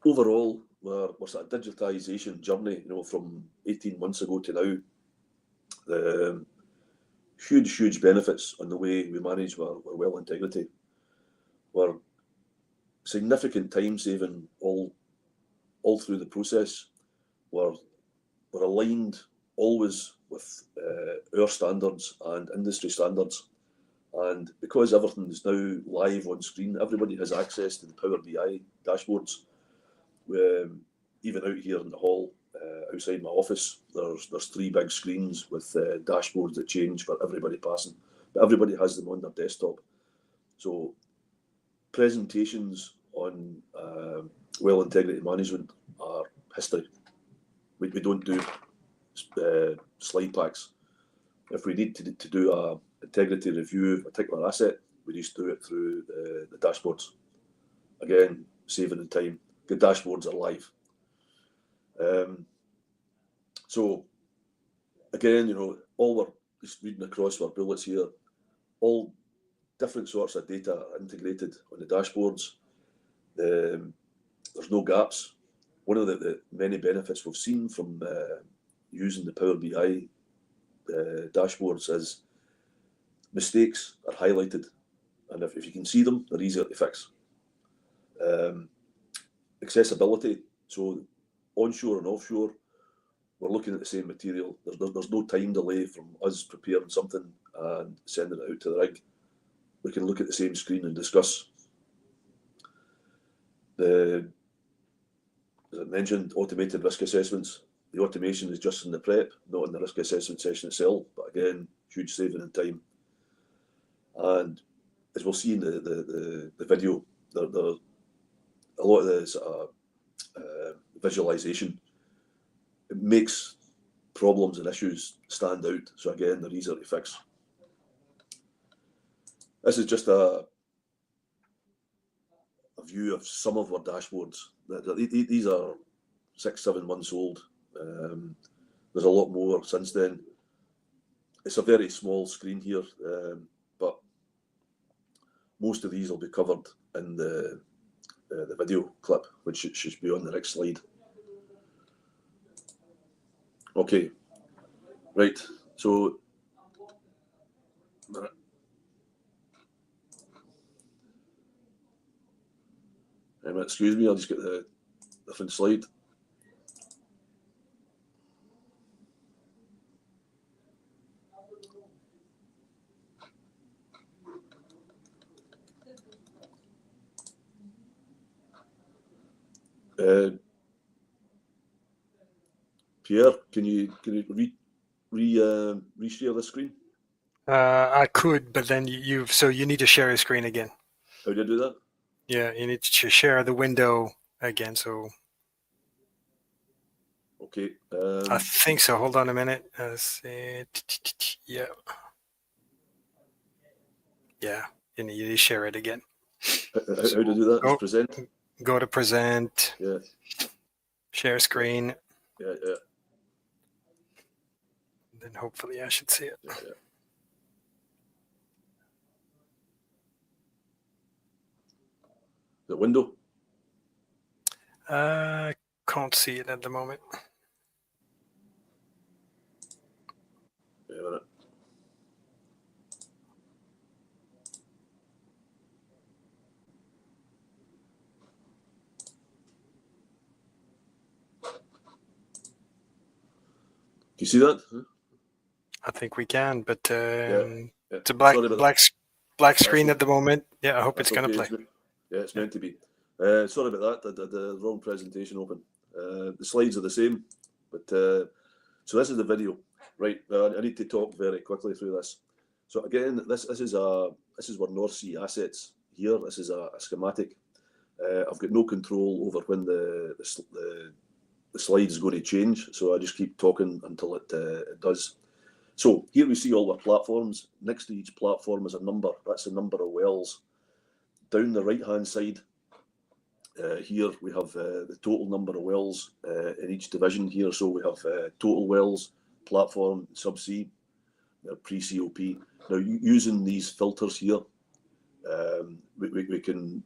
overall, we're sort of digitization journey, from 18 months ago to now. The huge benefits on the way we manage our well integrity. We're significant time saving all through the process. We're aligned always with our standards and industry standards. And because everything is now live on screen, everybody has access to the Power BI dashboards. Even out here in the hall, outside my office, there's 3 big screens with dashboards that change for everybody passing. But everybody has them on their desktop. So presentations on well integrity management are history. We don't do slide packs. If we need to do a integrity review of a particular asset, we just do it through the dashboards. Again, saving the time. The dashboards are live. So again, you know, all we're just reading across our bullets here, all different sorts of data are integrated on the dashboards. There's no gaps. One of the many benefits we've seen from using the Power BI dashboards is mistakes are highlighted, and if you can see them, they're easier to fix. Accessibility, so onshore and offshore, we're looking at the same material. There's no time delay from us preparing something and sending it out to the rig. We can look at the same screen and discuss. As I mentioned, automated risk assessments. The automation is just in the prep, not in the risk assessment session itself, but again, huge saving in time. And as we'll see in the video, there a lot of this visualization, it makes problems and issues stand out. So again, they're easier to fix. This is just a view of some of our dashboards. These are 6-7 months old. There's a lot more since then. It's a very small screen here, but most of these will be covered in the video clip, which should be on the next slide. Okay, right, so excuse me, I'll just get the different slide. Pierre, can you reshare the screen? I could, but then you need to share your screen again. How do I do that? Yeah, you need to share the window again. So okay, I think so. Hold on a minute. Yeah, you need to share it again. How do I do that? Just present. Go to present. Yeah. Share screen. Yeah. Then hopefully I should see it. Yeah. The window? Can't see it at the moment. Yeah, a minute. Do you see that? I think we can, but it's a black screen at the moment. Yeah, I hope it's going to play. It's meant to be. Sorry about that. I had the wrong presentation open. The slides are the same, but so this is the video, right? I need to talk very quickly through this. So again, this is our North Sea assets here. This is a schematic. I've got no control over when the slide is going to change, so I just keep talking until it does. So here we see all our platforms. Next to each platform is a number. That's the number of wells. Down the right-hand side, here we have the total number of wells in each division here. So we have total wells, platform, subsea, pre-COP. Now, using these filters here, we can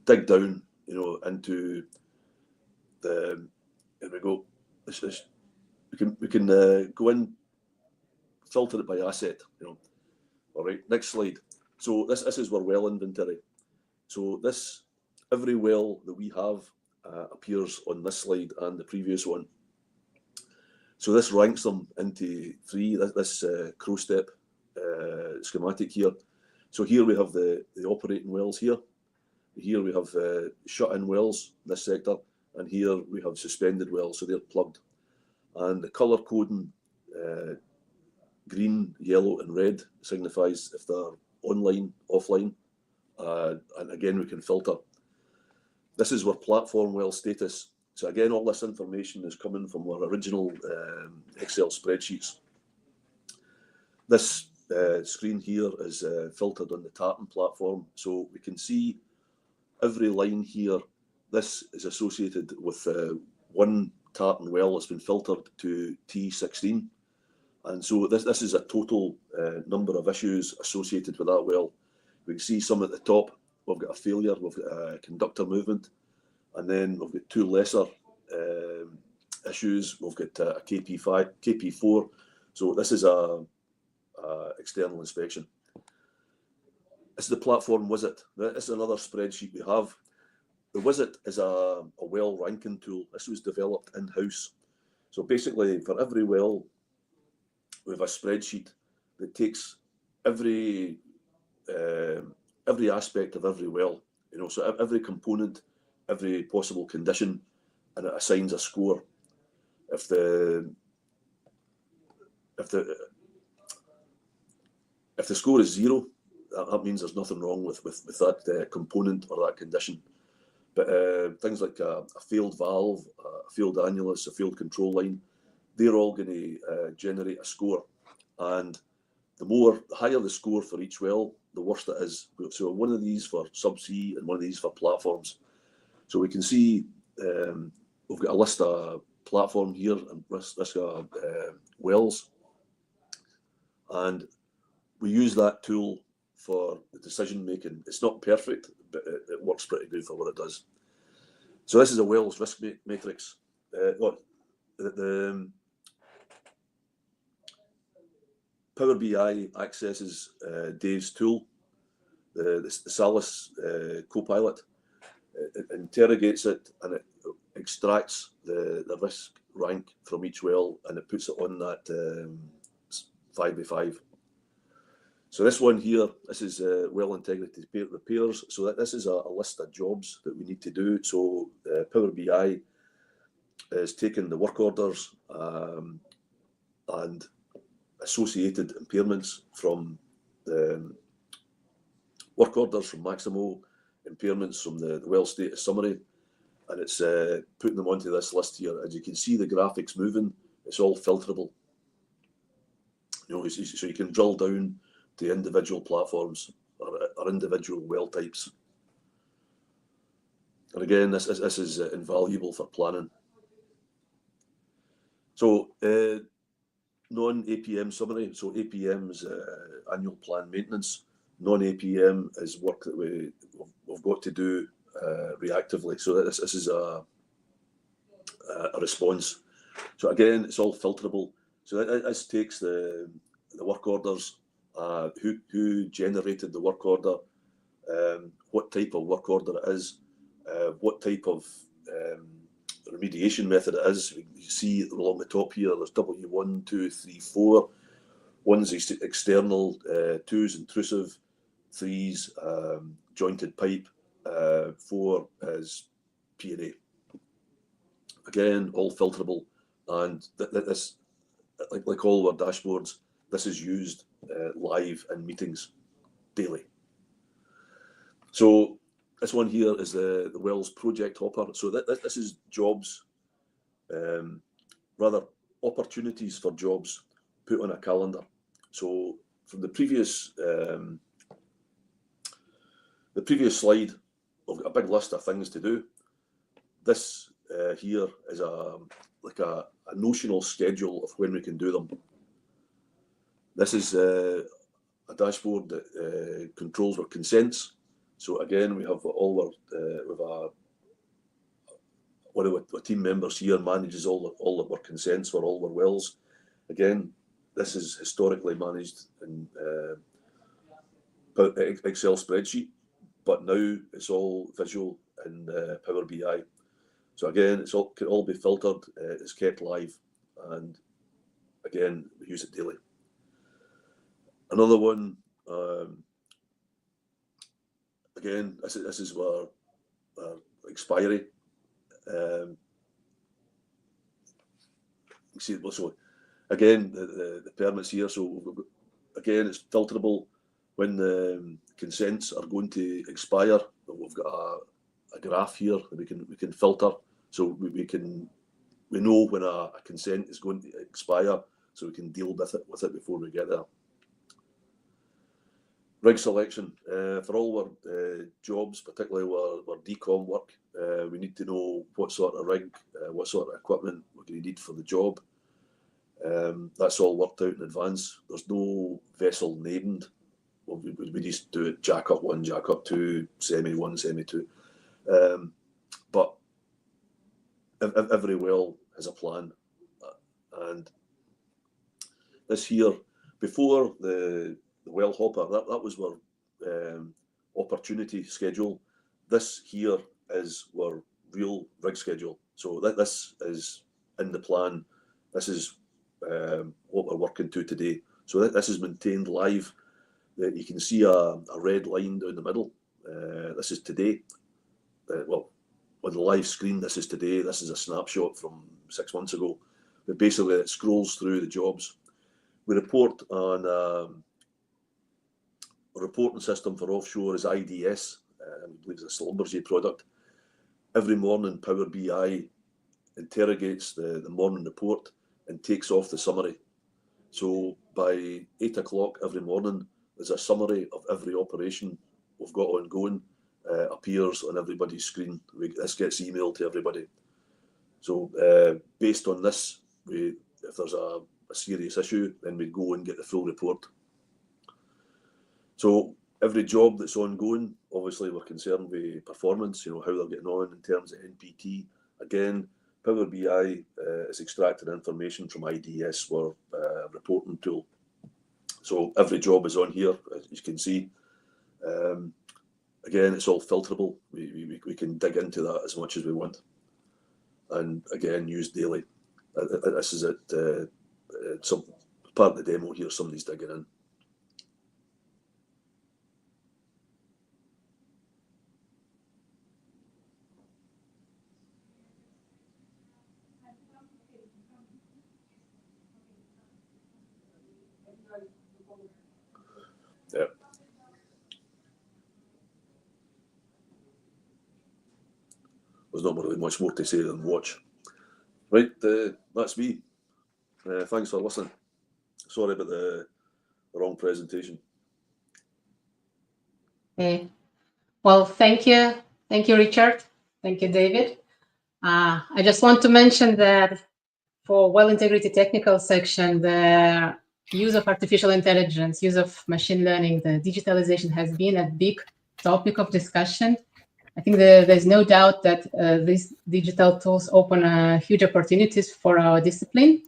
dig down, into the. Here we go. We can go in, filter it by asset. All right. Next slide. So this is our well inventory. So every well that we have appears on this slide and the previous one. So this ranks them into three. This crow step schematic here. So here we have the operating wells here. Here we have shut-in wells, this sector, and here we have suspended wells, so they're plugged. And the colour coding, green, yellow, and red signifies if they're online, offline, and again we can filter. This is our platform well status. So again, all this information is coming from our original Excel spreadsheets. This screen here is filtered on the Tartan platform, so we can see every line here. This is associated with one tartan well that's been filtered to T16. And so this is a total number of issues associated with that well. We can see some at the top. We've got a failure, we've got a conductor movement, and then we've got two lesser issues. We've got a KP4. So this is a external inspection. This is the platform WISIT. This is another spreadsheet we have. The WISIT is a well ranking tool. This was developed in-house. So basically, for every well, we have a spreadsheet that takes every aspect of every well, so every component, every possible condition, and it assigns a score. If the score is 0, that means there's nothing wrong with that component or that condition. But things like a failed valve, a failed annulus, a failed control line, they're all going to generate a score. And the higher the score for each well, the worse it is. So one of these for subsea and one of these for platforms. So we can see we've got a list of platform here and list of wells. And we use that tool for the decision making. It's not perfect, but it works pretty good for what it does. So this is a wells risk matrix. The Power BI accesses Dave's tool, the Salus Copilot. It interrogates it and it extracts the risk rank from each well and it puts it on that 5x5. So this one here, this is well integrity repairs. So this is a list of jobs that we need to do. So Power BI is taking the work orders and associated impairments from the work orders from Maximo, impairments from the well status summary, and it's putting them onto this list here. As you can see, the graphics moving, it's all filterable. So you can drill down to individual platforms or individual well types. And again, this is invaluable for planning. So non-APM summary. So APM is annual plan maintenance. Non-APM is work that we've got to do reactively. So this is a response. So again, it's all filterable. So this takes the work orders, who generated the work order, what type of work order it is, what type of remediation method it is. You see along the top here, there's W1, 2, 3, 4. 1's external, 2's intrusive, 3's jointed pipe, 4 is P&A. Again, all filterable, and this, like all our dashboards, this is used live in meetings daily. So this one here is the wells project hopper. So this is jobs, rather opportunities for jobs put on a calendar. So from the previous slide, I've got a big list of things to do. This here is like a notional schedule of when we can do them. This is a dashboard that controls our consents. So again, we have all our one of our team members here manages all of our consents for all our wells. Again, this is historically managed in Excel spreadsheet, but now it's all visual in Power BI. So again, it can all be filtered. It's kept live, and again, we use it daily. Another one. Again, this is our expiry. See, so again, the permits here. So again, it's filterable when the consents are going to expire. We've got a graph here that we can filter, so we know when a consent is going to expire, so we can deal with it before we get there. Rig selection for all our jobs, particularly our decom work. We need to know what sort of rig, what sort of equipment we're going to need for the job. That's all worked out in advance. There's no vessel named. We just do it jack up 1, jack up 2, semi 1, semi 2. But every well has a plan. And this here, before the well hopper, that was our opportunity schedule. This here is our real rig schedule. So this is in the plan. This is what we're working to today. So this is maintained live. You can see a red line down the middle. This is today. Well, on the live screen, this is today. This is a snapshot from 6 months ago. But basically, it scrolls through the jobs. We report on a reporting system for offshore is IDS. I believe it's a Schlumberger product. Every morning, Power BI interrogates the morning report and takes off the summary. So by 8 o'clock every morning, there's a summary of every operation we've got ongoing, appears on everybody's screen. This gets emailed to everybody. So based on this, if there's a serious issue, then we go and get the full report. So every job that's ongoing, obviously we're concerned with performance, how they're getting on in terms of NPT. Again, Power BI is extracting information from IDS, our reporting tool. So every job is on here, as you can see. Again, it's all filterable. We can dig into that as much as we want. And again, used daily. This is it. Some part of the demo here, somebody's digging in. Yeah. There's not really much more to say than watch. Right, that's me. Thanks for listening. Sorry about the wrong presentation. Okay. Well, thank you. Thank you, Richard. Thank you, David. I just want to mention that for well integrity technical section, the use of artificial intelligence, use of machine learning, the digitalization has been a big topic of discussion. I think there's no doubt that these digital tools open huge opportunities for our discipline,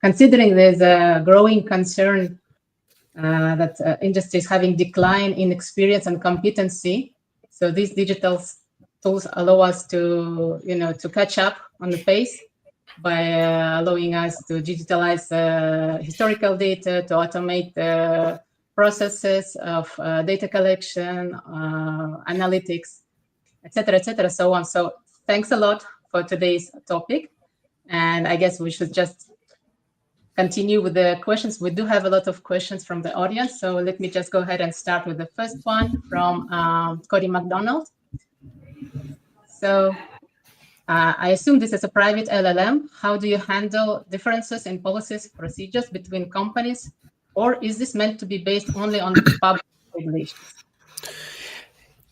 considering there's a growing concern that industry is having decline in experience and competency. So these digital tools allow us to, to catch up on the pace by allowing us to digitalize historical data, to automate the processes of data collection, analytics, etc., so on. So thanks a lot for today's topic. And I guess we should just continue with the questions. We do have a lot of questions from the audience. So let me just go ahead and start with the first one from Cody McDonald. So I assume this is a private LLM. How do you handle differences in policies, procedures between companies? Or is this meant to be based only on public regulations?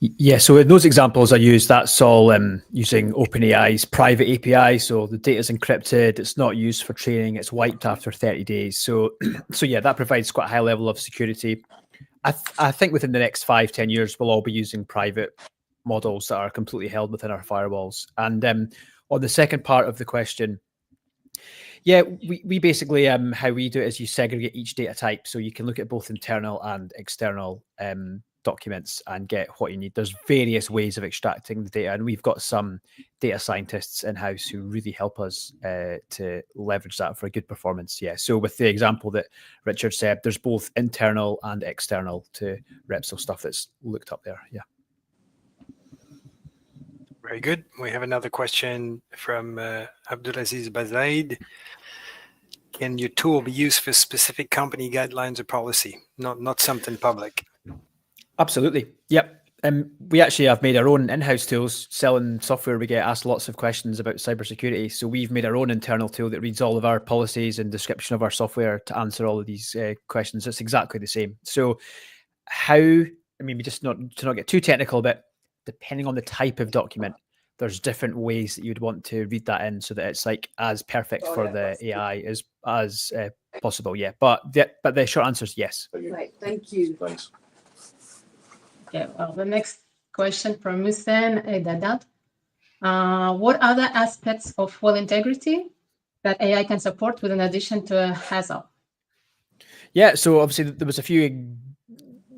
Yeah, so in those examples I use, that's all using OpenAI's private API. So the data is encrypted, it's not used for training, it's wiped after 30 days. So yeah, that provides quite a high level of security. I think within the next 5-10 years, we'll all be using private models that are completely held within our firewalls. And on the second part of the question, yeah, we basically, how we do it is you segregate each data type. So you can look at both internal and external documents and get what you need. There's various ways of extracting the data, and we've got some data scientists in-house who really help us to leverage that for a good performance. Yeah, so with the example that Richard said, there's both internal and external to Repsol stuff that's looked up there. Yeah. Very good. We have another question from Abdulaziz Bazaid. Can your tool be used for specific company guidelines or policy, not something public? Absolutely. Yep. We actually have made our own in-house tools. Selling software, we get asked lots of questions about cybersecurity. So we've made our own internal tool that reads all of our policies and description of our software to answer all of these questions. It's exactly the same. So how, I mean, just to not get too technical, but depending on the type of document, there's different ways that you'd want to read that in so that it's like as perfect for the AI as possible. Yeah, but the short answer is yes. Right, thank you. Thanks. Okay, well, the next question from Hussein Dadat. What other aspects of well integrity that AI can support with an addition to HAZOP? Yeah, so obviously there was a few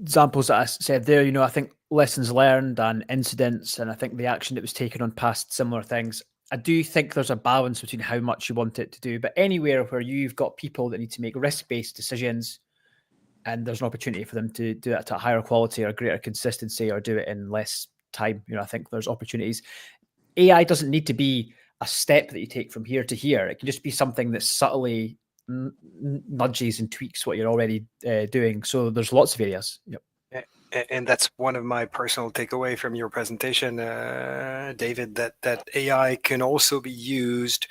examples that I said there, I think lessons learned and incidents, and I think the action that was taken on past similar things. I do think there's a balance between how much you want it to do, but anywhere where you've got people that need to make risk-based decisions and there's an opportunity for them to do it at a higher quality or greater consistency or do it in less time, I think there's opportunities. AI doesn't need to be a step that you take from here to here. It can just be something that subtly nudges and tweaks what you're already doing. So there's lots of areas. Yep. And that's one of my personal takeaway from your presentation, David, that AI can also be used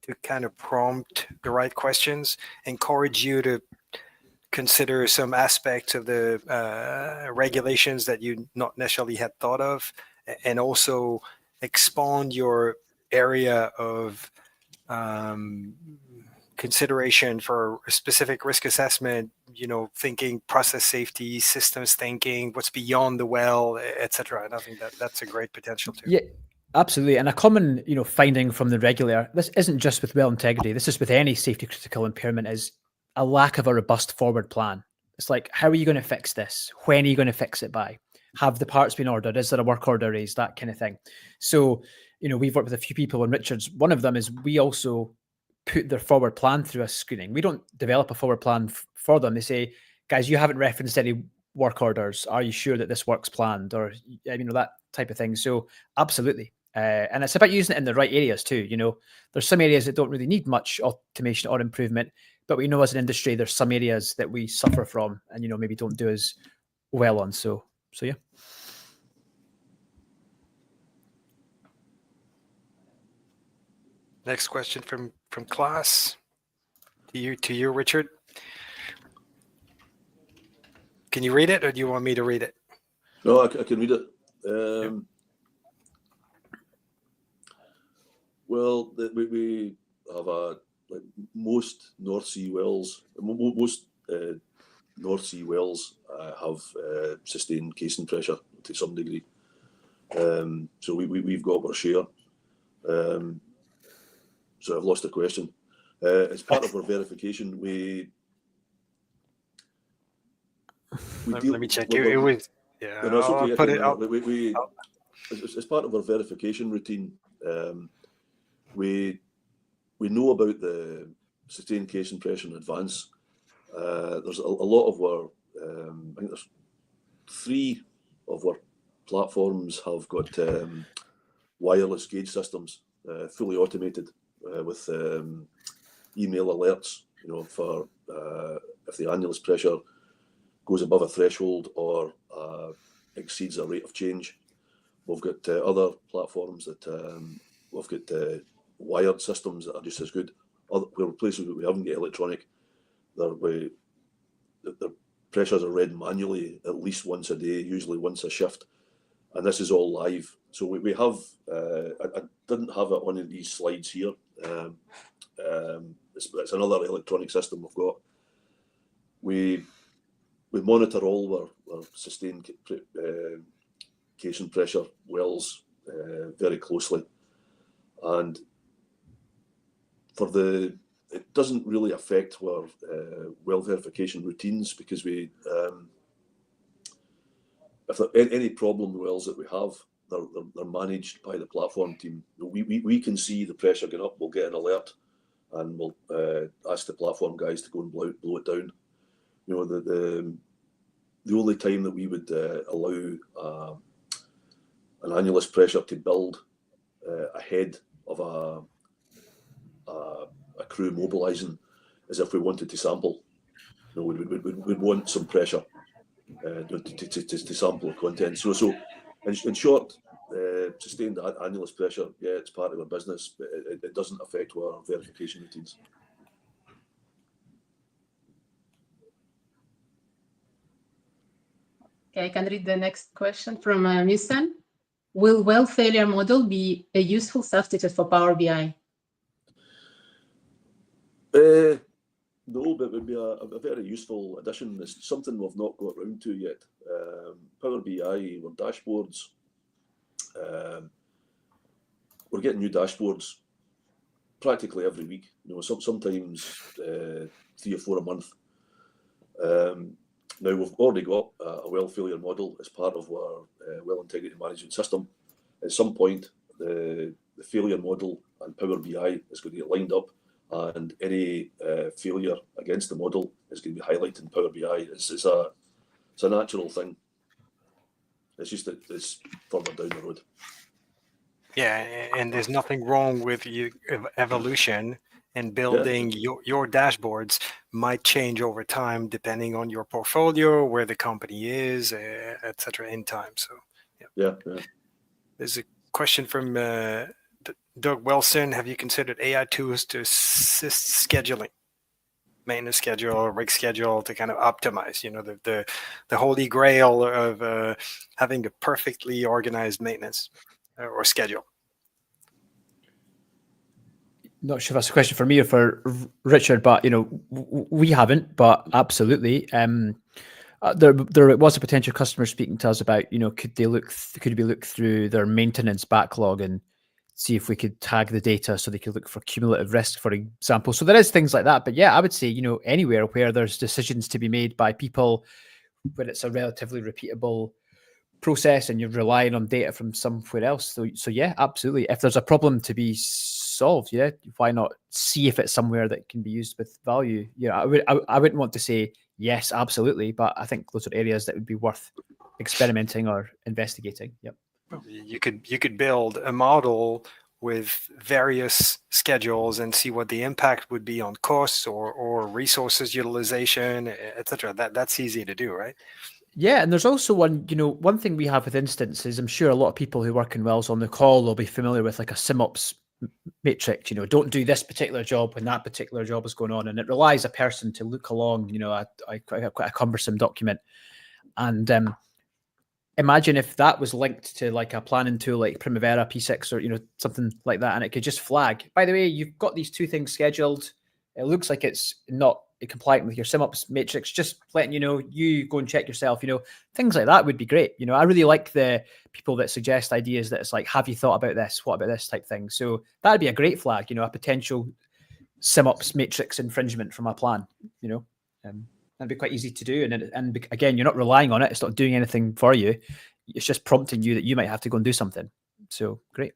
to kind of prompt the right questions, encourage you to consider some aspects of the regulations that you not necessarily had thought of, and also expand your area of consideration for a specific risk assessment, thinking process safety, systems thinking, what's beyond the well, etc. And I think that's a great potential too. Yeah, absolutely. And a common, finding from the regulator, this isn't just with well integrity, this is with any safety critical impairment, is a lack of a robust forward plan. It's like, how are you going to fix this? When are you going to fix it by? Have the parts been ordered? Is there a work order raised? That kind of thing. So, we've worked with a few people, and Richard's one of them, is we also put their forward plan through a screening. We don't develop a forward plan for them. They say, guys, you haven't referenced any work orders. Are you sure that this work's planned? Or, that type of thing. So absolutely. And it's about using it in the right areas too. There's some areas that don't really need much automation or improvement, but we know as an industry, there's some areas that we suffer from and, maybe don't do as well on. So yeah. Next question from class to you, Richard. Can you read it, or do you want me to read it? No, I can read it. Well, we have most North Sea wells. Most North Sea wells have sustained casing pressure to some degree. So we've got our share. So I've lost the question. As part of our verification, we let me check. It was, yeah. No, it's okay. I'll put it up. As part of our verification routine, we know about the sustained casing pressure in advance. There's a lot of our, I think there's 3 of our platforms have got wireless gauge systems, fully automated, with email alerts, for if the annulus pressure goes above a threshold or exceeds a rate of change. We've got other platforms that we've got wired systems that are just as good. Other places where we haven't got electronic, the pressures are read manually at least once a day, usually once a shift, and this is all live. So we have, I didn't have it on these slides here. It's another electronic system we've got. We monitor all our sustained casing pressure wells very closely, and it doesn't really affect our well verification routines, because we if there any problem wells that we have, they're managed by the platform team. We can see the pressure going up, we'll get an alert, and we'll ask the platform guys to go and blow it down. The only time that we would allow an annulus pressure to build ahead of a crew mobilising is if we wanted to sample. We'd want some pressure to sample the content. So in short, sustained annulus pressure, yeah, it's part of our business, but it doesn't affect our verification routines. Okay, I can read the next question from Musan. Will well failure model be a useful substitute for Power BI? No, but it would be a very useful addition. It's something we've not got around to yet. Power BI, or dashboards, we're getting new dashboards practically every week. Sometimes 3 or 4 a month. Now we've already got a well failure model as part of our well integrity management system. At some point, the failure model and Power BI is going to get lined up, and any failure against the model is going to be highlighted in Power BI. It's a natural thing. It's just that it's further down the road. Yeah, and there's nothing wrong with evolution, and building your dashboards might change over time depending on your portfolio, where the company is, etc. in time. So yeah. There's a question from Doug Wilson. Have you considered AI tools to assist scheduling, maintenance schedule, rig schedule, to kind of optimize, the holy grail of having a perfectly organized maintenance or schedule? Not sure if that's a question for me or for Richard, but we haven't, but absolutely. There was a potential customer speaking to us about, could we look through their maintenance backlog and see if we could tag the data so they could look for cumulative risk, for example. So there is things like that. But yeah, I would say, anywhere where there's decisions to be made by people, where it's a relatively repeatable process and you're relying on data from somewhere else. So yeah, absolutely. If there's a problem to be solved, yeah, why not see if it's somewhere that can be used with value? I wouldn't want to say yes, absolutely, but I think those are areas that would be worth experimenting or investigating. Yep. You could build a model with various schedules and see what the impact would be on costs or resources utilization, etc. That's easy to do, right? Yeah, and there's also one thing we have with instances. I'm sure a lot of people who work in wells on the call will be familiar with like a SIMOPS matrix. Don't do this particular job when that particular job is going on, and it relies a person to look along. Quite a cumbersome document, and imagine if that was linked to like a planning tool like Primavera P6 or something like that, and it could just flag, by the way, you've got these 2 things scheduled. It looks like it's not compliant with your SIMOPS matrix, just letting you go and check yourself. Things like that would be great. I really like the people that suggest ideas that it's like, have you thought about this? What about this type thing? So that'd be a great flag, a potential SIMOPS matrix infringement from a plan. That'd be quite easy to do. And again, you're not relying on it. It's not doing anything for you. It's just prompting you that you might have to go and do something. So great.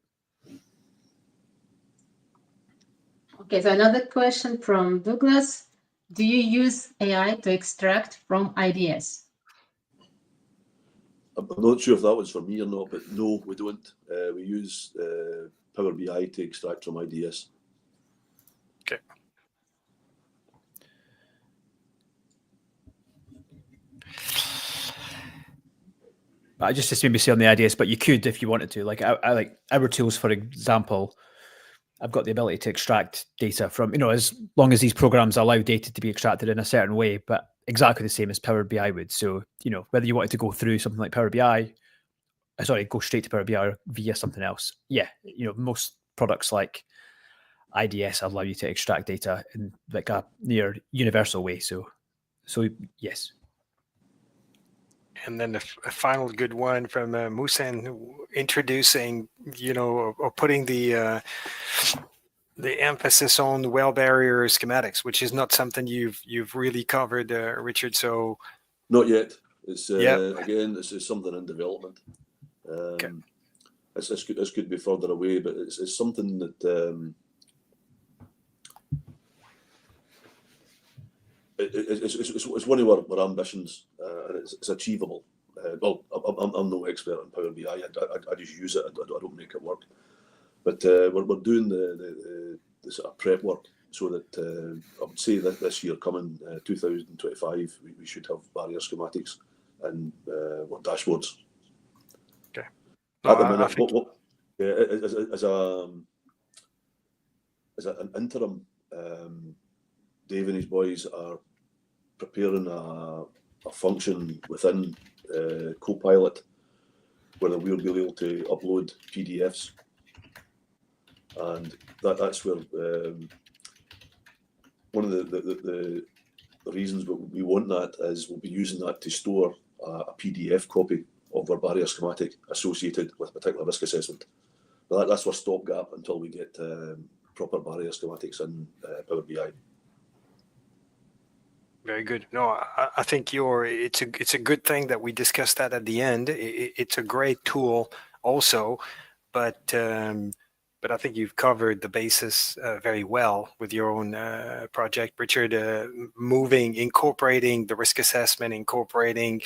Okay, so another question from Douglas. Do you use AI to extract from IDS? I'm not sure if that was for me or not, but no, we don't. We use Power BI to extract from IDS. Okay. I just maybe say on the IDS, but you could if you wanted to. Like I like our tools, for example. I've got the ability to extract data from, as long as these programs allow data to be extracted in a certain way, but exactly the same as Power BI would. So, whether you wanted to go through something like Power BI, go straight to Power BI or via something else. Yeah, most products like IDS allow you to extract data in like a near universal way. So yes. And then a final good one from Musen, introducing, or putting the emphasis on well barrier schematics, which is not something you've really covered, Richard. So not yet. It's again, this is something in development. Okay. This could be further away, but it's something that it's one of our ambitions, and it's achievable. Well, I'm no expert on Power BI. I just use it. I don't make it work. But we're doing the sort of prep work so that I would say that this year coming, 2025, we should have barrier schematics and dashboards. Okay. At the minute, as an interim, Dave and his boys are preparing a function within Copilot where we'll be able to upload PDFs, and that's where one of the reasons we want that is we'll be using that to store a PDF copy of our barrier schematic associated with a particular risk assessment. That's our stopgap until we get proper barrier schematics in Power BI. Very good. No, I think it's a good thing that we discussed that at the end. It's a great tool also, but I think you've covered the basis very well with your own project, Richard. Incorporating the risk assessment, incorporating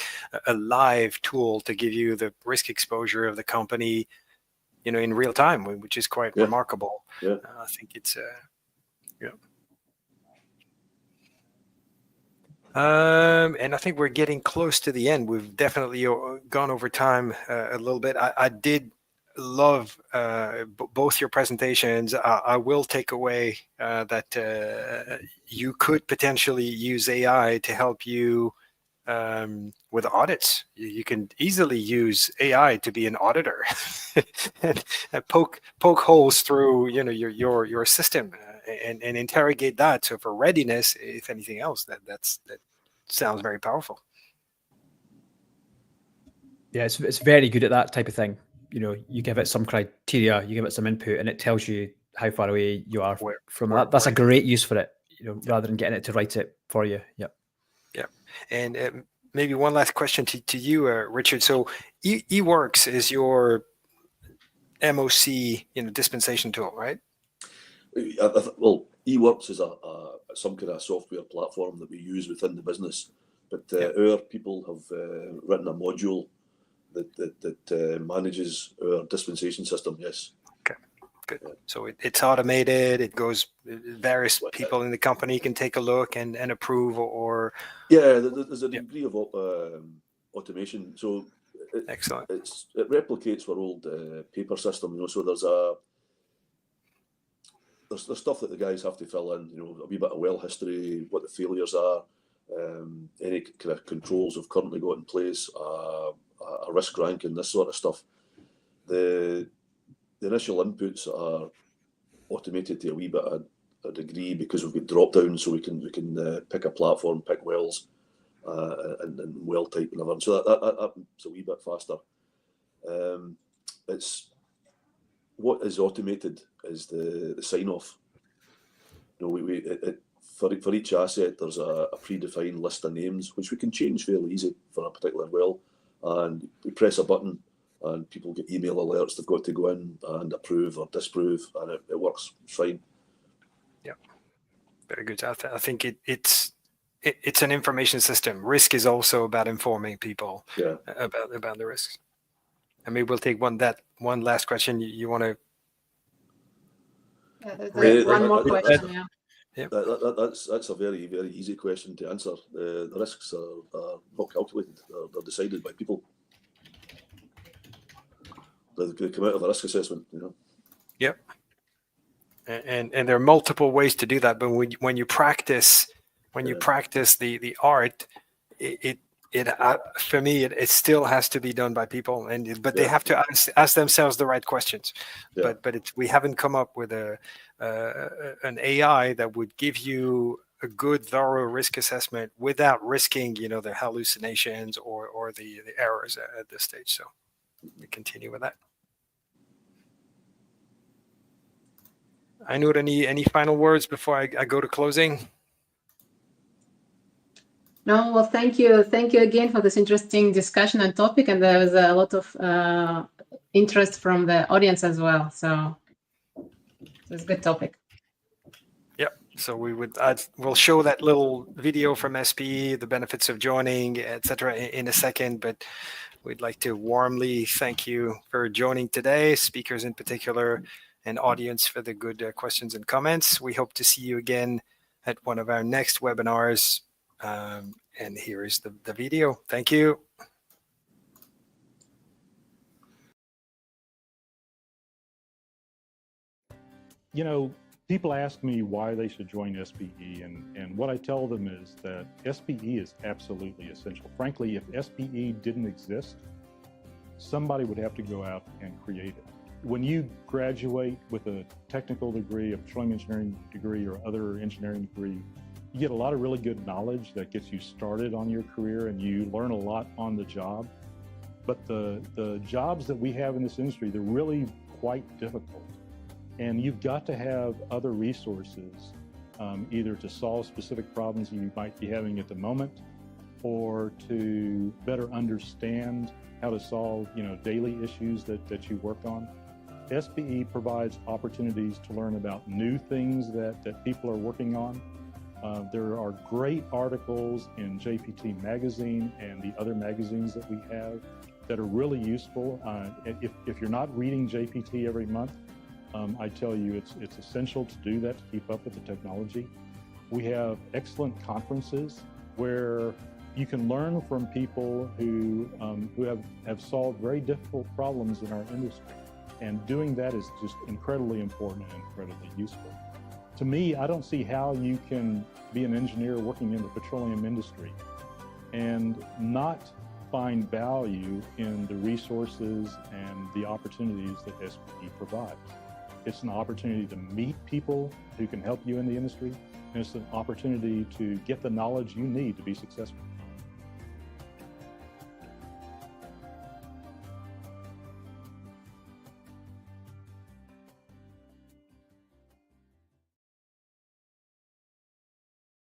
a live tool to give you the risk exposure of the company, in real time, which is quite remarkable. Yeah. I think it's and I think we're getting close to the end. We've definitely gone over time a little bit. I did love both your presentations. I will take away that you could potentially use AI to help you with audits. You can easily use AI to be an auditor and poke holes through your system and interrogate that. So for readiness, if anything else, that sounds very powerful. Yeah, it's very good at that type of thing. You give it some criteria, you give it some input, and it tells you how far away you are from that. That's a great use for it, rather than getting it to write it for you. Yeah. Yeah. And maybe one last question to you, Richard. So eWorks is your MOC dispensation tool, right? Well, eWorks is some kind of software platform that we use within the business, but our people have written a module that manages our dispensation system. Yes. Okay, good. Yeah. So it's automated. It goes. Various people in the company can take a look and approve or. Yeah, there's a degree of automation. So excellent. It replicates our old paper system. So there's stuff that the guys have to fill in. A wee bit of well history, what the failures are, any kind of controls we've currently got in place, a risk ranking, this sort of stuff. The initial inputs are automated to a wee bit of a degree because we've got drop downs, so we can pick a platform, pick wells, and well type and everything. So that's a wee bit faster. It's what is automated is the sign off. For each asset, there's a predefined list of names which we can change fairly easy for a particular well, and we press a button and people get email alerts. They've got to go in and approve or disapprove, and it works fine. Yeah, very good. I think it's an information system. Risk is also about informing people about the risks. And maybe we'll take one last question. You want to? Yeah, one more question. Yeah. That's a very, very easy question to answer. The risks are not calculated. They're decided by people. They come out of a risk assessment. Yep. And there are multiple ways to do that. But when you practice the art, it for me it still has to be done by people. But they have to ask themselves the right questions. Yeah. But we haven't come up with an AI that would give you a good, thorough risk assessment without risking, the hallucinations or the errors at this stage. So we continue with that. Ainur, any final words before I go to closing? No, well, thank you again for this interesting discussion and topic, and there was a lot of interest from the audience as well. So it's a good topic. Yep. So we'll show that little video from SPE, the benefits of joining, etc., in a second. But we'd like to warmly thank you for joining today, speakers in particular, and audience for the good questions and comments. We hope to see you again at one of our next webinars. And here is the video. Thank you. People ask me why they should join SPE, and what I tell them is that SPE is absolutely essential. Frankly, if SPE didn't exist, somebody would have to go out and create it. When you graduate with a technical degree, a petroleum engineering degree, or other engineering degree, you get a lot of really good knowledge that gets you started on your career, and you learn a lot on the job. But the jobs that we have in this industry, they're really quite difficult. And you've got to have other resources, either to solve specific problems you might be having at the moment, or to better understand how to solve, daily issues that you work on. SPE provides opportunities to learn about new things that people are working on. There are great articles in JPT magazine and the other magazines that we have that are really useful. If you're not reading JPT every month, I tell you it's essential to do that to keep up with the technology. We have excellent conferences where you can learn from people who have solved very difficult problems in our industry. And doing that is just incredibly important and incredibly useful. To me, I don't see how you can be an engineer working in the petroleum industry and not find value in the resources and the opportunities that SPE provides. It's an opportunity to meet people who can help you in the industry, and it's an opportunity to get the knowledge you need to be successful.